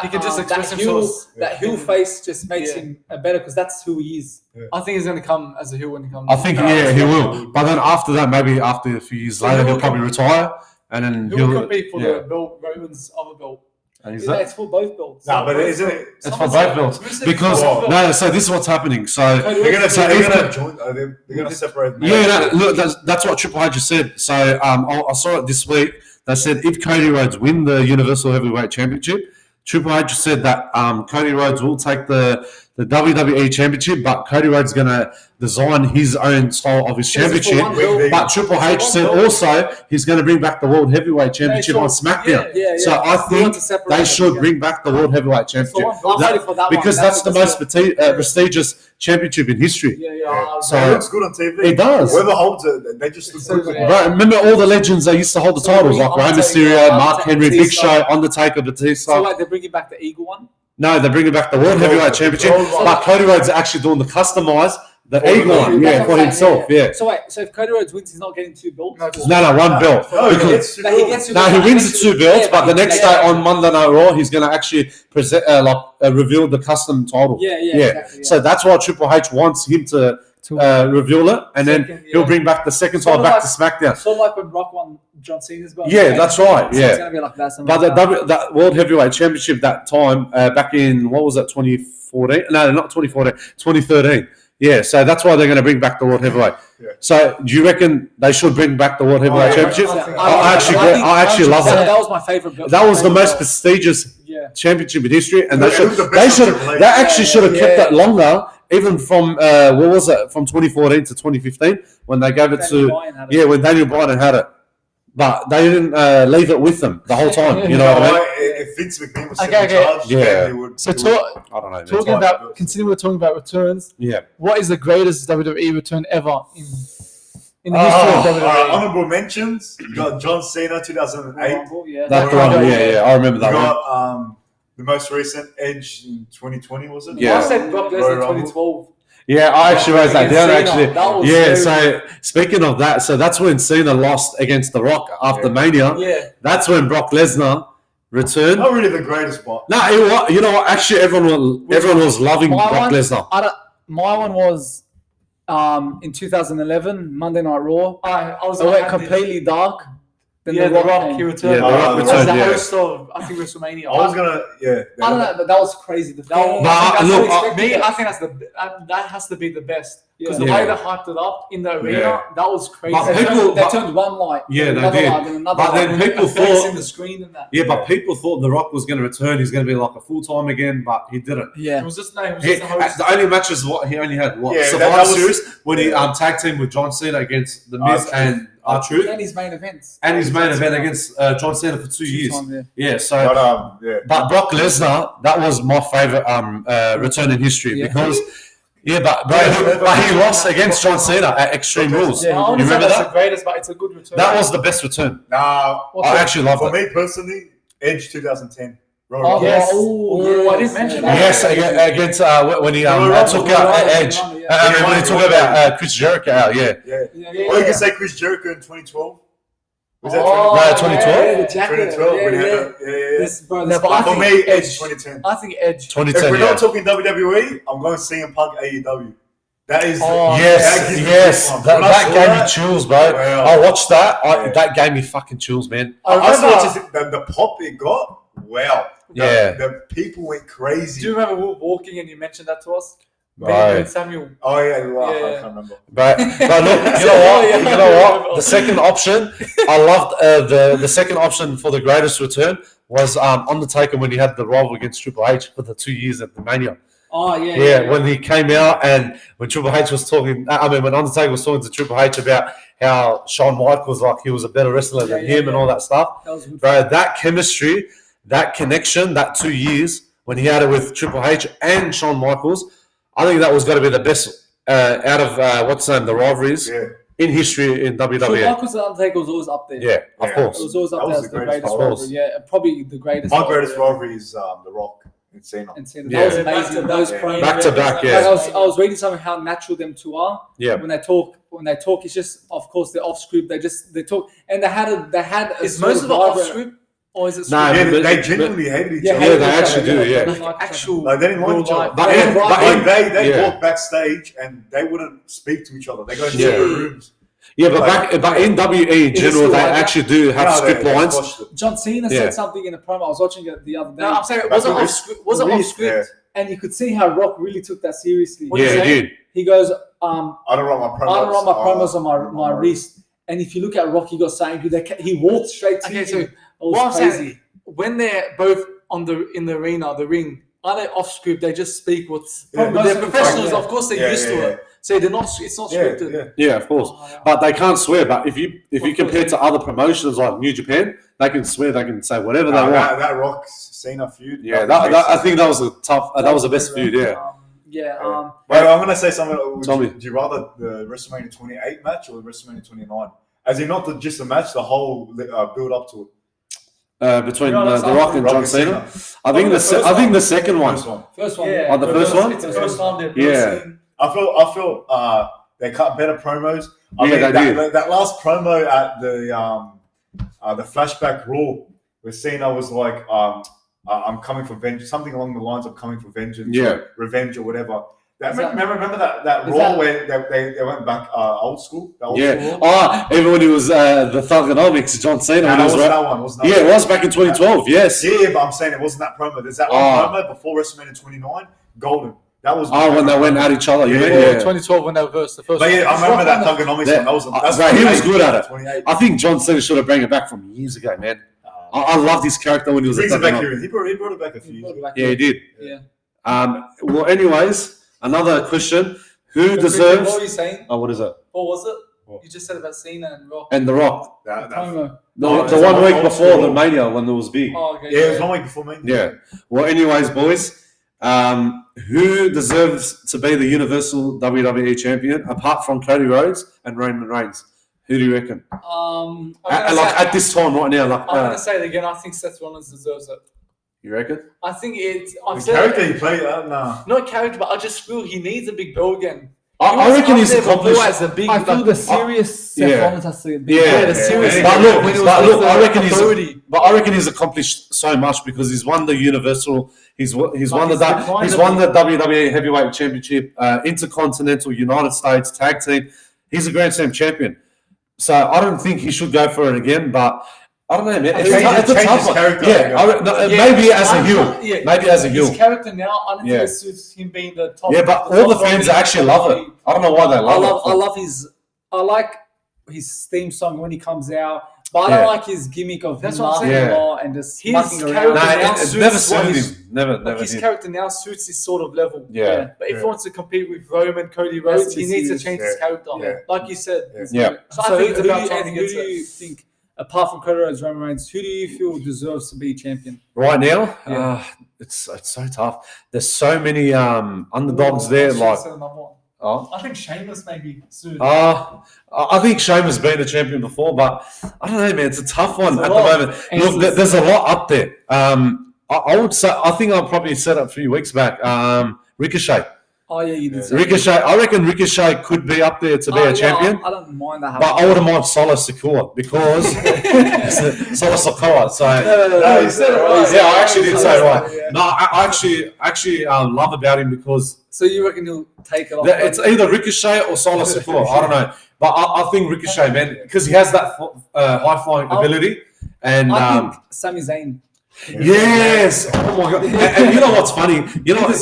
G: can just express himself.
E: That heel face just makes him better because that's who he is.
G: Yeah. I think he's going to come as a heel when he comes.
D: I think he will. But then after that, maybe after a few years later, he'll probably retire and then
G: he'll compete for the belt, Roman's other belt.
E: It's for both belts.
F: No, but isn't it?
D: It's for both belts because So this is what's happening. So
F: they're gonna separate.
D: Look, that's what Triple H just said. So I saw it this week. They said if Cody Rhodes win the Universal Heavyweight Championship, Triple H said that Cody Rhodes will take the WWE Championship, but Cody Rhodes is going to design his own style of his championship. But Triple H said also he's going to bring back the World Heavyweight Championship on SmackDown. So I think they should bring back the World Heavyweight Championship because that's the most prestigious championship in history.
F: So it looks good on TV.
D: It does.
F: Whoever holds it, they just look good.
D: Right, remember all the legends that used to hold the titles, like Rey Mysterio, Mark Henry, Big Show, Undertaker, Batista.
E: So they're bringing back the Eagle one?
B: No, they're bringing back the World Heavyweight Championship, but Cody Rhodes is actually doing the customized, the Eagle one, for himself,
E: So wait, so if Cody Rhodes wins, he's not getting 2 belts?
B: No, one belt.
E: He wins
B: the 2 belts, but the next day on Monday Night Raw, he's going to actually present, reveal the custom title.
E: Exactly,
B: So that's why Triple H wants him to reveal it, and then he'll bring back the second title back to SmackDown.
E: So like when Brock won John Cena's belt.
B: Yeah, that's right.
E: So it's going to be like that.
B: But that World Heavyweight Championship that time, back in, what was that, 2014? No, not 2014, 2013. Yeah, so that's why they're going to bring back the World Heavyweight. Yeah. So do you reckon they should bring back the World Heavyweight Championship? I actually love that.
E: That was my favorite belt.
B: That was the most prestigious championship in history, and they actually should have kept that longer, even from what was it, from 2014 to 2015 when they gave it when Daniel Bryan had it. But they didn't leave it with them the whole time. You know what I mean?
F: If Vince McMahon was in charge, he would.
G: So
B: I don't know.
G: Continuing talking about returns.
B: Yeah.
G: What is the greatest WWE return ever in the history of WWE?
F: Honorable mentions. You got John Cena 2008.
B: That's the one. Yeah. I remember that
F: one.
B: You
F: got the most recent Edge in 2020, was it?
E: Yeah. I said Brock Lesnar 2012.
B: Yeah, I actually wrote that down. So speaking of that, so that's when Cena lost against The Rock after Mania.
E: Yeah,
B: that's when Brock Lesnar returned.
F: Not really the greatest, but
B: no, you know what? Actually, everyone was loving Brock Lesnar.
G: My one was
E: in 2011 Monday Night Raw.
G: I
E: went completely dark.
G: Then The Rock he returned.
B: Yeah, The Rock returned.
G: The host of, I think, WrestleMania.
F: I was gonna,
E: I don't know, but that was crazy.
G: I think that has to be the best because the way they hyped it up in the arena, that was crazy.
E: They turned one light,
B: they did.
E: But
B: then people thought
E: in the screen and that.
B: Yeah, but people thought The Rock was going to return. He's going to be like a full time again, but he didn't.
E: Yeah,
G: it was just the host.
B: The only matches he only had Survivor Series when he tag team with John Cena against The Miz and R-Truth.
E: And his main events.
B: And his main event against John Cena for 2 years.
F: But
B: Brock Lesnar, that was my favorite return in history because. Yeah, but he lost against John Cena at Extreme Rules.
G: Yeah,
B: you remember that?
G: The greatest, but it's a good return.
B: That was the best return.
F: I
B: actually loved it.
F: For me personally, Edge 2010.
G: I didn't mention that.
B: Yes, against when he took out Edge. When he took about Chris Jericho out,
F: Or you can say Chris Jericho in 2012. Was that
B: 2012?
F: 2012. For me, Edge 2010.
G: I think Edge
B: 2010.
F: If we're not talking WWE, I'm going CM Punk AEW. That is
B: yes. That gave me chills, bro. I watched that. That gave me fucking chills, man.
F: I still watched the pop it got. Wow. The people went crazy.
G: Do you remember we were walking and you mentioned that to us?
B: Right.
G: Samuel.
F: Oh yeah, I can't remember.
B: But look, you know what? The second option, I loved the second option for the greatest return was Undertaker when he had the rival against Triple H for the 2 years at the Mania.
E: Oh yeah.
B: When he came out and when Triple H was talking, when Undertaker was talking to Triple H about how Shawn Michaels he was a better wrestler than him and all that stuff. That chemistry, that connection, that 2 years when he had it with Triple H and Shawn Michaels. I think that was going to be the best out of the rivalries in history in WWE.
E: Shawn Michaels and Undertaker was always up there.
B: Yeah, of course.
E: It was always up there as the greatest rivalry. Yeah, probably the greatest.
F: My greatest rivalry is The Rock and Cena.
E: That was amazing. Those promos.
B: Back to back,
E: I was reading something how natural them two are.
B: Yeah.
E: When they talk, it's just, of course, they're off script. They talk, and they had.
G: Is most of it off script? Or is it
F: they genuinely hated each other.
B: Yeah, they actually do. Yeah,
F: they didn't like each other. But they walk backstage and they wouldn't speak to each other. They go into separate rooms.
B: Yeah, but in WWE in general, they actually do have script lines.
E: John Cena said something in a promo. I was watching it the other day.
G: No, I'm saying it wasn't off script.
E: And you could see how Rock really took that seriously.
B: Yeah, he did.
E: He goes,
F: I don't write my promos
E: on my wrist. And if you look at Rock, he got saying he walked straight to you.
G: What I'm saying, when they're both in the arena, the ring, are they off script? They just speak what's. They're professionals, of course. They're used to it, so they're not. It's not scripted.
B: Yeah, of course. But they can't swear. But if you compare to other promotions like New Japan, they can swear. They can say whatever they want.
F: That Rock Cena feud.
B: Yeah, I think that was a tough. That was the best feud.
E: Yeah.
F: Well, I'm gonna say something.
B: Would
F: you rather the WrestleMania 28 match or the WrestleMania 29? As in, not just the match, the whole build up to it.
D: between The Rock and John Cena. I think the second one.
E: First one.
G: Yeah.
D: Oh, the first one?
E: It's the first time they've
D: Yeah.
F: I feel they cut better promos. I mean,
D: they did.
F: that last promo at the flashback Raw, where Cena was like, "I'm coming for vengeance," something along the lines of "coming for vengeance," or revenge, or whatever. Remember that Raw where they went back old school?
D: Even when he was the Thugonomics, John Cena.
F: No, it wasn't that one.
D: It was back in 2012. Yes.
F: Yeah, but I'm saying it wasn't that promo. There's that one promo before WrestleMania 29, Golden. That was
D: when they went at each other.
G: Yeah, 2012 when they were the first.
F: But yeah, I remember that Thugonomics one.
D: He was good at it. I think John Cena should have brought it back from years ago, man. I loved his character when he was.
F: He brought it back a few years ago.
D: Yeah, he did.
E: Yeah.
D: Well, anyways, another question: Who deserves?
E: What were you saying?
D: Oh, what is it?
E: What was it? You just said about Cena and Rock.
D: And The Rock.
E: Promo.
D: The 1 week before the Mania when it was big.
E: Oh, okay.
F: Yeah, it was 1 week before Mania.
D: Yeah. Well, anyways, boys, who deserves to be the Universal WWE Champion apart from Cody Rhodes and Roman Reigns? Who do you reckon? At this time right now,
E: I'm gonna say it again. I think Seth Rollins deserves it.
D: You reckon?
E: I think it's
F: the character he played. Nah.
E: Not character, but I just feel he needs a big belt again.
D: I reckon he's accomplished.
G: I feel the serious Seth Rollins has to be.
D: The
G: serious.
D: But look, I reckon he's accomplished so much because he's won the Universal. He's won the WWE Heavyweight Championship, Intercontinental, United States Tag Team. He's a Grand Slam champion. So I don't think he should go for it again, but I don't know, man. It's a tough one. Maybe as a heel. Maybe as a heel.
E: His character now, I don't think it suits him being the top.
D: Yeah, but all the fans actually love it. I don't know why they love it.
E: I like his theme song when he comes out, but I don't like his gimmick of laughing a lot and just mucking around.
D: It never suited him. Never.
E: His character now suits this sort of level.
D: Yeah.
E: But if he wants to compete with Roman, Cody Rhodes, he needs to change his character. Like you said.
D: Yeah.
E: So I think who do you think, apart from Cody Rhodes, Roman Reigns, who do you feel deserves to be champion?
D: Right now, it's so tough. There's so many underdogs there.
E: I think Sheamus maybe soon.
D: I think Sheamus been a champion before, but I don't know, man. It's a tough one at the moment. Look, there's a lot up there. I would say, I think I probably said it a few weeks back. Ricochet.
E: Oh yeah, you did say
D: Ricochet. I reckon Ricochet could be up there to be a champion.
E: I don't mind that.
D: But I wouldn't mind Solo Sikoa because Solo Sikoa. So
E: no, you said it right.
D: Yeah, I actually did say it right. Yeah. No, I actually love about him because.
E: So you reckon he'll take it off?
D: It's either Ricochet or Solo Sikoa. I don't know, but I think Ricochet, man, because he has that high flying ability. And
E: I think Sami Zayn.
D: Yes. Oh my god. And you know what's funny? You know, I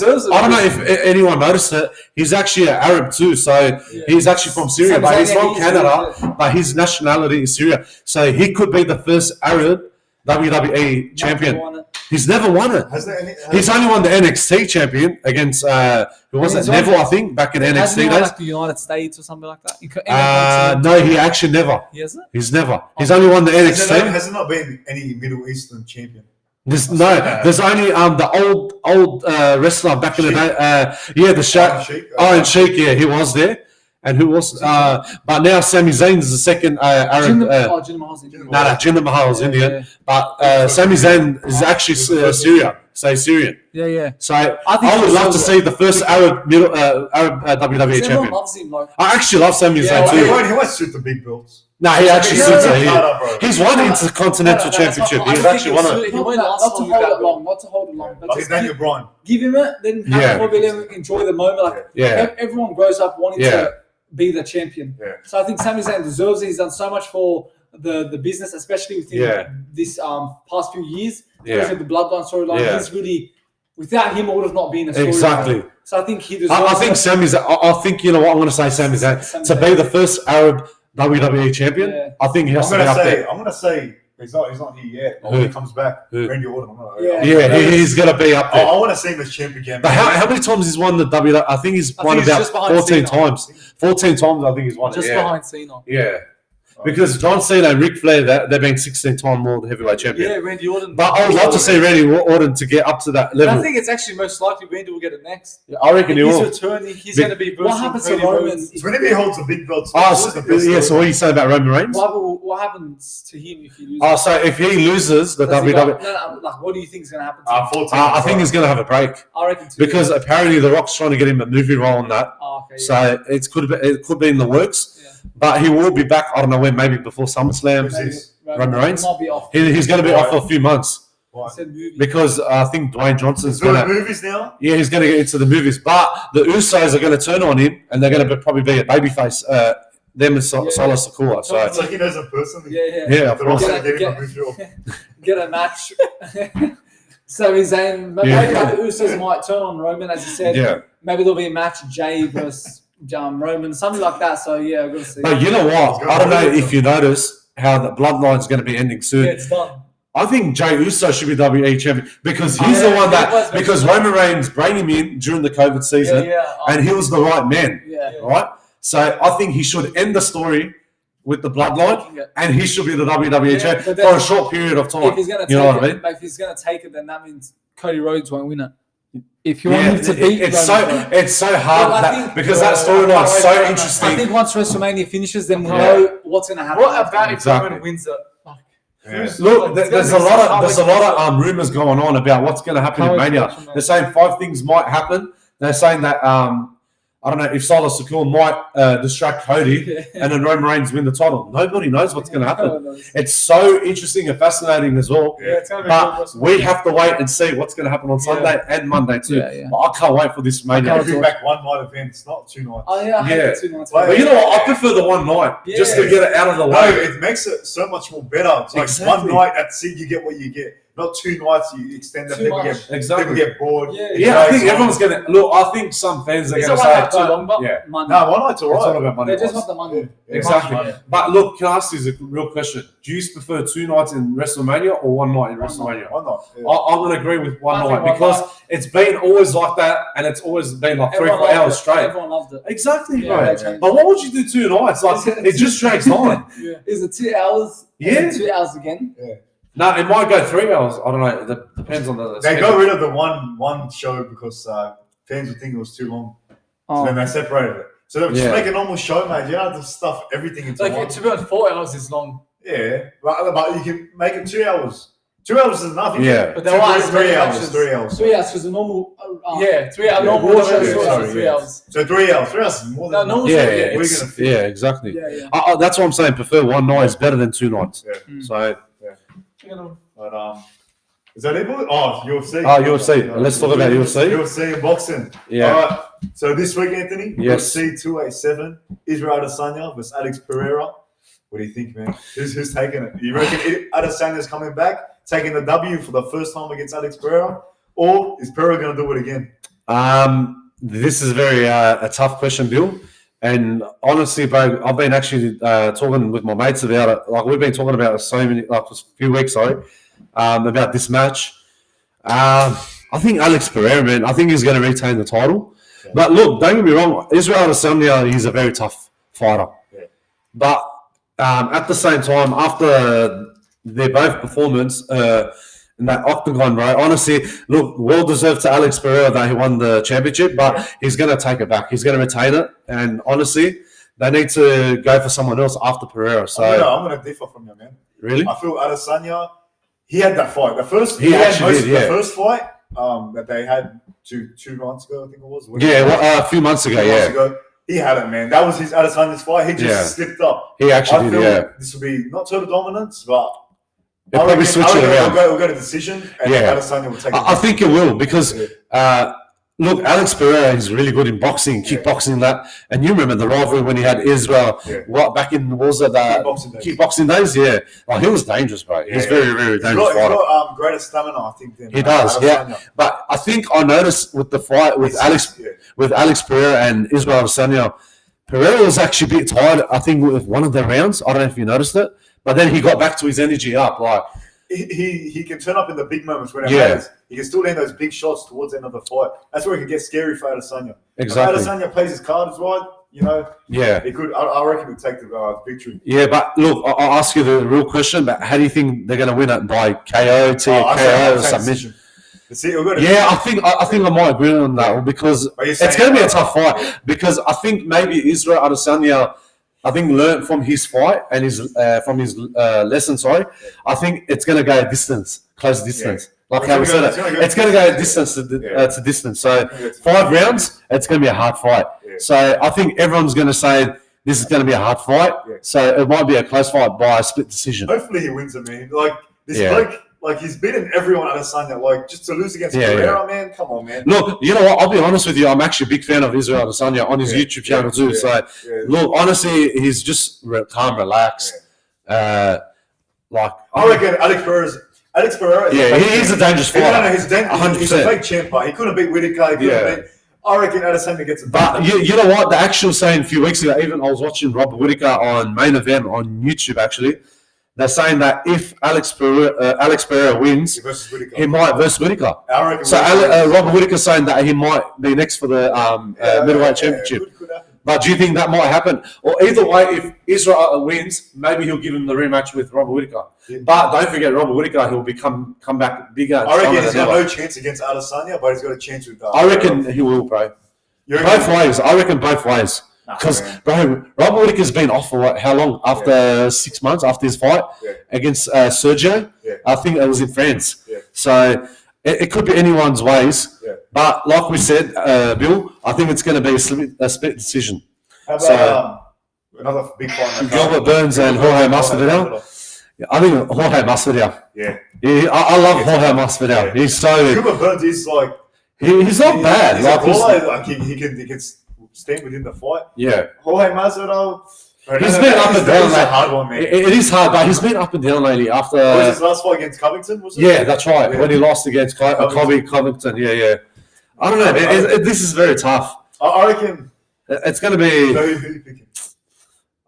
D: don't know if anyone noticed it. He's actually an Arab too, so he's actually from Syria, but he's from Canada. But his nationality is Syria, so he could be the first Arab WWE champion. He's never won it. He's only won the NXT champion against who was it? Neville, I think, back in NXT
E: Hasn't he
D: days.
E: won like the United States or something like that?
D: No, he actually never.
E: He hasn't.
D: He's never. He's only won the NXT.
F: Has there not been any Middle Eastern champion?
D: There's only the old wrestler back in the day. The Sheikh. Iron Sheik, yeah, he was there. And who was? But now Sami Zayn is the second Arab.
E: Jinder Mahal's Indian.
D: No, Jinder Mahal's Indian.
E: Yeah.
D: But Sami Zayn is actually Syrian.
E: Yeah.
D: So I would love to see the first Arab WWE champion.
E: Loves him, like.
D: I actually love Sami Zayn too.
F: He won't suit the big belts.
D: No, he actually suits it. He's won Intercontinental Championship. He's actually won it.
E: He won't last long with that long. Not to hold it long.
F: Like Daniel Bryan.
E: Give him it, then probably let him enjoy the moment. Everyone grows up wanting to be the champion. Yeah. So I think Sami Zayn deserves it. He's done so much for the business, especially within this past few years. Especially the Bloodline storyline. He's really, without him, it would have not been a storyline.
D: Exactly.
E: So I think he deserves
D: I think Sami Zayn, I think, you know what, I'm going to say Sami Zayn. To be the first Arab WWE champion, I think he has to be up there.
F: I'm going to say, he's not here yet. But when he comes back, Randy Orton.
D: He's going to be up there.
F: I want to see him as champion again.
D: But how many times he's won the WWE? I think he's won about 14 times. 14 times I think he's won it.
E: Just behind Cena.
D: Yeah.
B: Because John Cena and Ric Flair, they're being 16-time world heavyweight champion.
E: Yeah, Randy Orton.
B: But I would love to see Randy Orton to get up to that level.
E: I think it's actually most likely Randy will get it next.
B: Yeah, I reckon he will.
E: He's returning. He's going to be.
G: What happens to Roman?
F: Whenever he holds the big belts.
B: So what are you saying about Roman Reigns?
E: What happens to him if he loses?
B: So if he loses the WWE,
E: like what do you think is going to happen to him?
B: I think he's going to have a break.
E: I reckon too.
B: Because apparently The Rock's trying to get him a movie role on that. So it could be in the works. Yeah. But he will be back. I don't know when. Maybe before SummerSlam. Roman Reigns. He's going to be off for a few months. Why? Because I think Dwayne Johnson's going to
F: movies now.
B: Yeah, he's going to get into the movies. But the Usos are going to turn on him, and they're going to probably be a babyface. Them and Solo Sikoa. So
F: it's like he knows him personally.
B: Yeah. Of course.
E: Get a match. So he's saying maybe the Usos might turn on Roman, as you said.
B: Yeah.
E: Maybe there'll be a match Jay versus Roman, something like that. So yeah, I've got to see.
B: But you know what? I don't know if you notice how the bloodline's going to be ending soon.
E: Yeah, it's done.
B: I think Jey Uso should be WWE champion because he's the one because Roman Reigns brought him in during the COVID season and he was the right man. Right? So I think he should end the story with the bloodline and he should be the WWE champion for a short period of time.
E: If he's going to if he's going to take it, then that means Cody Rhodes won't win it. If you want him to beat
B: it's so hard because that storyline's so interesting.
E: I think once WrestleMania finishes, then we'll know what's going to happen.
G: What about if Roman wins it?
B: Look, there's a lot of rumors going on about what's going to happen in Mania. They're saying 5 things might happen. They're saying that I don't know if Solo Sikoa might distract Cody and then Roman Reigns win the title. Nobody knows what's going to happen. It's so interesting and fascinating as well. But we have to wait and see what's going to happen on Sunday and Monday too. But I can't wait for this Mania.
F: I can't back one night events, not 2 nights.
E: Oh yeah, I hate 2 nights.
B: But you know what? I prefer the one night just to get it out of the way.
F: No, it makes it so much more better. It's like one night, that's it. You get what you get. Not 2 nights, you extend them. People get bored.
B: I think everyone's going to look. I think some fans are going to say
E: too long, but
F: Money. No, one night's all right.
B: It's all about money.
E: They just want the money.
B: Exactly. But look, can I ask you a real question? Do you prefer 2 nights in WrestleMania or 1 night in WrestleMania?
F: One night.
B: I'm going to agree with one night because it's been always like that and it's always been like 3-4 hours straight.
E: Everyone loved it.
B: Exactly, right. But what would you do 2 nights? Like it just drags on.
E: Is it 2 hours?
B: Yeah.
E: 2 hours again?
F: Yeah.
B: No, it might go 3 hours. I don't know. It depends on the.
F: They got rid of the one show because fans would think it was too long. So then they separated it. So they would just make a normal show, mate. You don't have to stuff everything into one.
G: To be honest, 4 hours is long.
F: Yeah, but you can make it 2 hours. 2 hours is nothing.
B: Yeah,
F: but there was 3 hours. 3 hours.
E: 3 hours because the normal.
G: 3 hours. Normal show is 3 hours.
F: So 3 hours. 3 hours is more than
E: normal.
B: Yeah, exactly. That's what I'm saying. Prefer 1 night is better than 2 nights.
F: Yeah.
B: So.
F: But is that it? Oh, UFC.
B: UFC. Let's talk about UFC.
F: UFC and boxing.
B: Yeah.
F: All right. So this week, Anthony,
B: yes.
F: UFC 287, Israel Adesanya versus Alex Periera. What do you think, man? Who's taking it? You reckon Adesanya's coming back, taking the W for the first time against Alex Periera, or is Periera going to do it again?
B: This is a tough question, Bill. And honestly, bro, I've been actually talking with my mates about it. Like we've been talking about it a few weeks, about this match. I think Alex Periera, man, I think he's going to retain the title. Yeah. But look, don't get me wrong, Israel Adesanya, he's a very tough fighter. Yeah. But at the same time, after their both performance in that octagon, bro, honestly, look, well deserved to Alex Periera that he won the championship, but he's going to take it back. He's going to retain it. And honestly, they need to go for someone else after Periera. So
F: I'm going to differ from you, man.
B: Really?
F: I feel Adesanya, he had that fight. The first fight that they had two months ago, I think it was.
B: A few months ago,
F: he had it, man. That was his Adesanya's fight. He just slipped up.
B: He actually did,
F: This will be not total dominance, but
B: they'll probably switch it around.
F: We'll go to decision, and Adesanya will take it.
B: I think it will because, look, Alex Periera is really good in boxing, kickboxing that. And you remember the rivalry when he had Israel, back in, what was it, kickboxing days? Yeah. Like, he was dangerous, bro. He was very, very dangerous fighter.
F: He's got greater stamina, I think.
B: He does, But I think I noticed with the fight with Alex Periera and Israel Adesanya, Periera was actually a bit tired, I think, with one of the rounds. I don't know if you noticed it. But then he got back to his energy up. Like
F: he can turn up in the big moments when it matters. He can still land those big shots towards the end of the fight. That's where it can get scary for Adesanya.
B: Exactly.
F: If Adesanya plays his cards right, you know,
D: Yeah.
F: he could. I reckon he'd take the victory.
D: Yeah, but look, I'll ask you the real question. But how do you think they're going to win it by KO,
F: I'd
D: or
F: say
D: submission?
F: Yeah,
D: I think I might agree on that one because it's going to be a tough fight. Because I think maybe Israel Adesanya, I think, learned from his fight and from his lesson. Sorry, I think it's going to go a close distance. Like how we said it's going to go a distance to distance. So 5 rounds, it's going to be a hard fight. So I think everyone's going to say this is going to be a hard fight. So it might be a close fight by a split decision.
F: Hopefully he wins it, man. Like this bloke, like he's beaten everyone at Adesanya. Like just to lose against Periera, man. Come on, man.
D: Look, you know what? I'll be honest with you. I'm actually a big fan of Israel Adesanya on his YouTube channel too. Look, honestly, he's just calm, relaxed.
F: I reckon Alex Periera.
D: He's a dangerous fighter.
F: He's a fake champ, but he couldn't beat Whittaker. I reckon Adesanya gets it.
D: But you know what? The actual saying a few weeks ago, even I was watching Robert Whittaker on Main Event on YouTube, actually. They're saying that if Alex Periera wins, he might versus Whittaker. So Robert Whittaker's saying that he might be next for the middleweight championship. But do you think that might happen? Or either way, if Israel wins, maybe he'll give him the rematch with Robert Whittaker. But don't forget, Robert Whittaker, he'll come back bigger.
F: I reckon he's got no chance against Adesanya, but he's got a chance with
D: I reckon he will, bro. Both ways. I reckon both ways. Because, bro, Robert Whittaker's been off for how long? After 6 months after his fight against Sergio. I think it was in France. So it could be anyone's ways. But like we said, Bill, I think it's going to be a split decision.
F: How about another big fight?
D: Gilbert Burns and Jorge Masvidal. I think Jorge Masvidal. I love Jorge Masvidal. He's so...
F: Gilbert Burns is like...
D: He's not bad.
F: He can stand within the fight.
D: Jorge
F: Masvidal...
D: He's been up and down.
F: It's a hard one, man.
D: It is hard, but he's been up and down lately. After
F: was his last fight against Covington? Was it?
D: Yeah, that's right. When he lost against Covington. Yeah. I don't know, man. This is very tough.
F: I reckon
D: it's going to be.
F: So who you picking?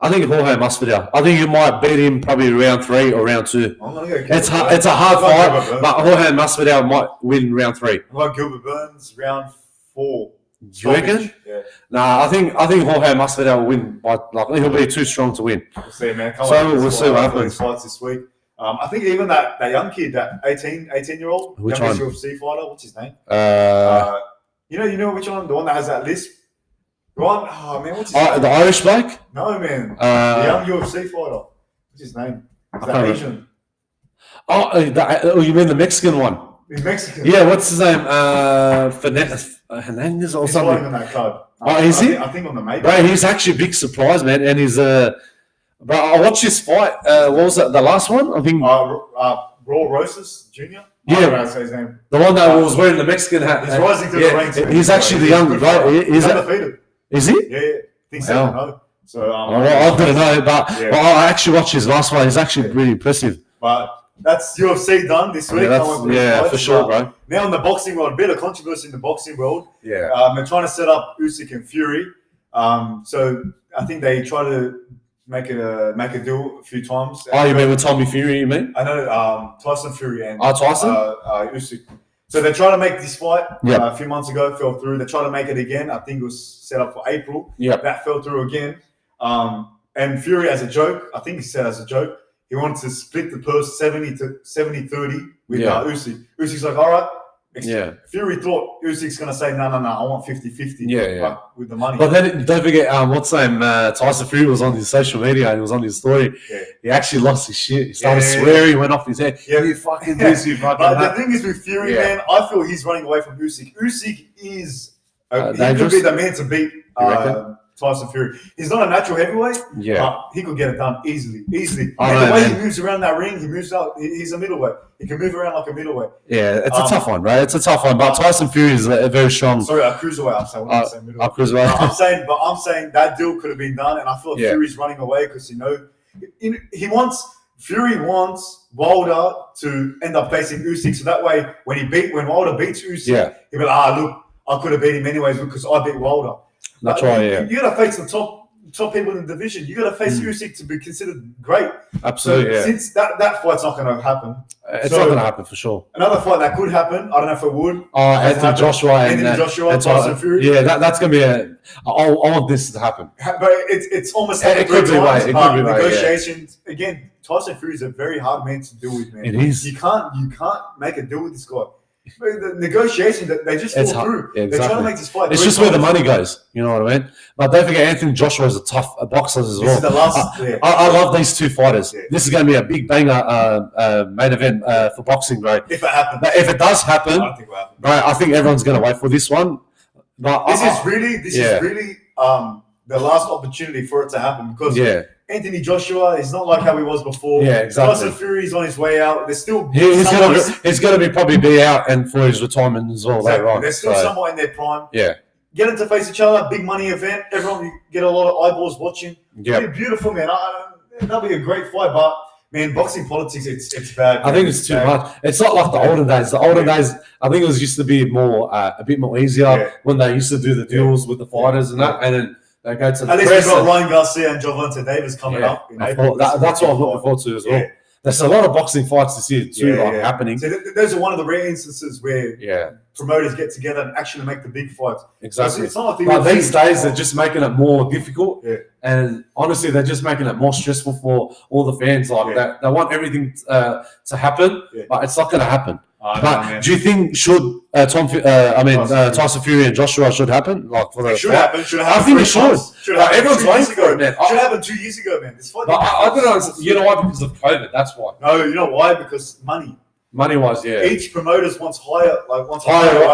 D: I think Jorge Masvidal. I think you might beat him probably round 3 or round 2. It's a hard fight, but Jorge Masvidal might win round 3.
F: Like Gilbert Burns, round 4.
D: Do you reckon?
F: Yeah.
D: Nah, I think Jorge Masvidal will win. He'll be too strong to win.
F: We'll see, man.
D: We'll see what happens.
F: Fights this week. I think even that young kid, that 18-year-old,
D: which
F: youngest
D: one?
F: UFC fighter. What's his name? You know which one? The one that has that lisp. The one. Oh man, what's his name?
D: The Irish bloke?
F: No, man. The young UFC fighter. What's his name? Is that Asian?
D: Oh, you mean the Mexican one?
F: He's Mexican.
D: Yeah, what's his name? Hernandez or
F: he's
D: something.
F: fighting on that card.
D: Is he?
F: I think on the main.
D: Bro, he's actually a big surprise, man. And he's Bro, I watched this fight. What was it? The last one? I think.
F: Raw Rosas Jr.
D: Yeah,
F: I don't know how to say his name.
D: The one that was wearing the Mexican hat.
F: He's rising through the ranks.
D: He's actually the young guy.
F: He's undefeated.
D: Is he?
F: Yeah. I think 7-0. So
D: I don't know, but I actually watched his last one. He's actually really impressive.
F: But that's UFC done this week.
D: For sure, bro.
F: Now in the boxing world, a bit of controversy in the boxing world.
D: Yeah.
F: They're trying to set up Usyk and Fury. So I think they try to make a deal a few times.
D: Oh, you mean with Tommy Fury? You mean?
F: I know Tyson Fury and
D: Tyson?
F: Usyk. So they tried to make this fight a few months ago, fell through. They tried to make it again. I think it was set up for April.
D: Yeah.
F: That fell through again. And Fury, as a joke, I think he said as a joke, he wanted to split the purse 70-30 with Usyk. Usyk's like, all right. Fury thought Usyk's going to say, no, I want 50-50 with the money.
D: But then don't forget, what's his name? Tyson Fury was on his social media and he was on his story. Yeah. He actually lost his shit. He started swearing, he went off his head. Yeah. You fucking this, you fucking
F: But
D: that.
F: the thing is with Fury, man, I feel he's running away from Usyk. Usyk is, he could be the man to beat Tyson Fury. He's not a natural heavyweight, but he could get it done easily. And the way he moves around that ring, he moves out. He's a middleweight. He can move around like a middleweight.
D: Yeah, it's a tough one, right? It's a tough one. But Tyson Fury is a very strong.
F: Sorry, a cruiserweight. I'm saying middleweight.
D: Cruiserweight.
F: I'm saying that deal could have been done, and I feel like Fury's running away because Fury wants Wilder to end up facing Usyk, so that way when Wilder beats Usyk, he'll be like, look, I could have beat him anyways because I beat Wilder.
D: That's right. Yeah,
F: you gotta face the top top people in the division. You got to face Usyk to be considered great.
B: Absolutely.
F: So since that fight's not going to happen,
B: it's not going to happen for sure.
F: Another fight that could happen. I don't know if it would.
B: Anthony Joshua and
F: Tyson Fury.
B: Yeah, that's going to be I want this to happen.
F: But it's almost
B: like it could be right. It could be right.
F: Negotiations again. Tyson Fury is a very hard man to deal with, man.
B: It is.
F: You can't make a deal with this guy. The negotiations, they just fall through.
B: Yeah, exactly.
F: They're trying to make this fight.
B: It's just where the money goes. You know what I mean? But don't forget, Anthony Joshua is a tough boxer as well.
F: This is the last.
B: I love these two fighters. Yeah. This is going to be a big banger main event for boxing, bro.
F: If it happens.
B: But if it does happen,
F: I don't think it will happen.
B: Bro, I think everyone's going to wait for this one. But
F: this is really the last opportunity for it to happen because Anthony Joshua is not like how he was before.
B: Yeah, exactly.
F: Tyson Fury's on his way out. There's still
B: he's going to probably be out and for his retirement as well later on.
F: They're still somewhat in their prime.
B: Yeah.
F: Get them to face each other, big money event. Everyone, you get a lot of eyeballs watching.
B: Yeah.
F: Beautiful, man. That'll be a great fight, but man, boxing politics, it's bad.
B: I think it's too much. It's not like the olden days. The olden days, I think it was used to be more a bit more easier when they used to do the deals with the fighters and that, and then they go to the
F: At least we've got Ryan Garcia and Gervonta Davis coming up.
B: That's what I'm looking forward to as well. There's a lot of boxing fights this year too happening.
F: So those are one of the rare instances where promoters get together and actually make the big fights.
B: Exactly.
F: It's not like
B: but these days they're just making it more difficult, and honestly, they're just making it more stressful for all the fans. Like that, they want everything to happen, but it's not going to happen. But do you think Tyson Fury and Joshua should happen? Like for the
F: should happen.
B: I think it should. Everyone's waiting for it, man.
F: Should happen 2 years ago, man. This fight.
B: I don't know. You know why? Because of COVID. That's why.
F: No, you know why? Because money.
B: Money-wise,
F: Each promoter wants higher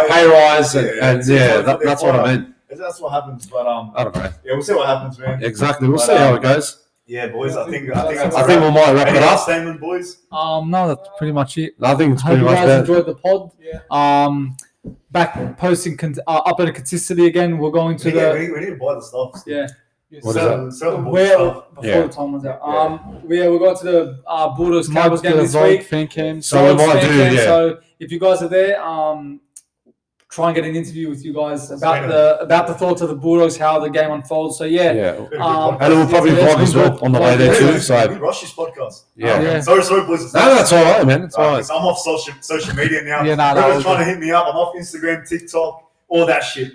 B: pay rise, and that's what I mean.
F: That's what happens. But
B: I don't know.
F: Yeah, we'll see what happens, man.
B: Exactly. We'll see how it goes.
F: Yeah, boys. I think
B: we might wrap it up.
F: Statement, boys.
G: No, that's pretty much it.
B: I think it's
G: Hope
B: pretty
G: you
B: much
G: guys
B: that.
G: enjoyed the pod. Yeah. Back posting upload consistently again. We're going to
F: we need to buy the stuff.
G: Yeah.
B: What is that?
G: Before the time was out. We're going to the Bulldogs Cowboys game this week.
B: So we might do.
G: So if you guys are there, try and get an interview with you guys about the thoughts of the Bulldogs, how the game unfolds. So and
B: we'll probably vlog as well on the way there too. So
F: we rush this podcast. Sorry, boys.
B: No, that's all right, man. It's all right.
F: I'm off social media now.
G: Yeah,
F: Everyone's trying to hit me up. I'm off Instagram, TikTok, all that shit.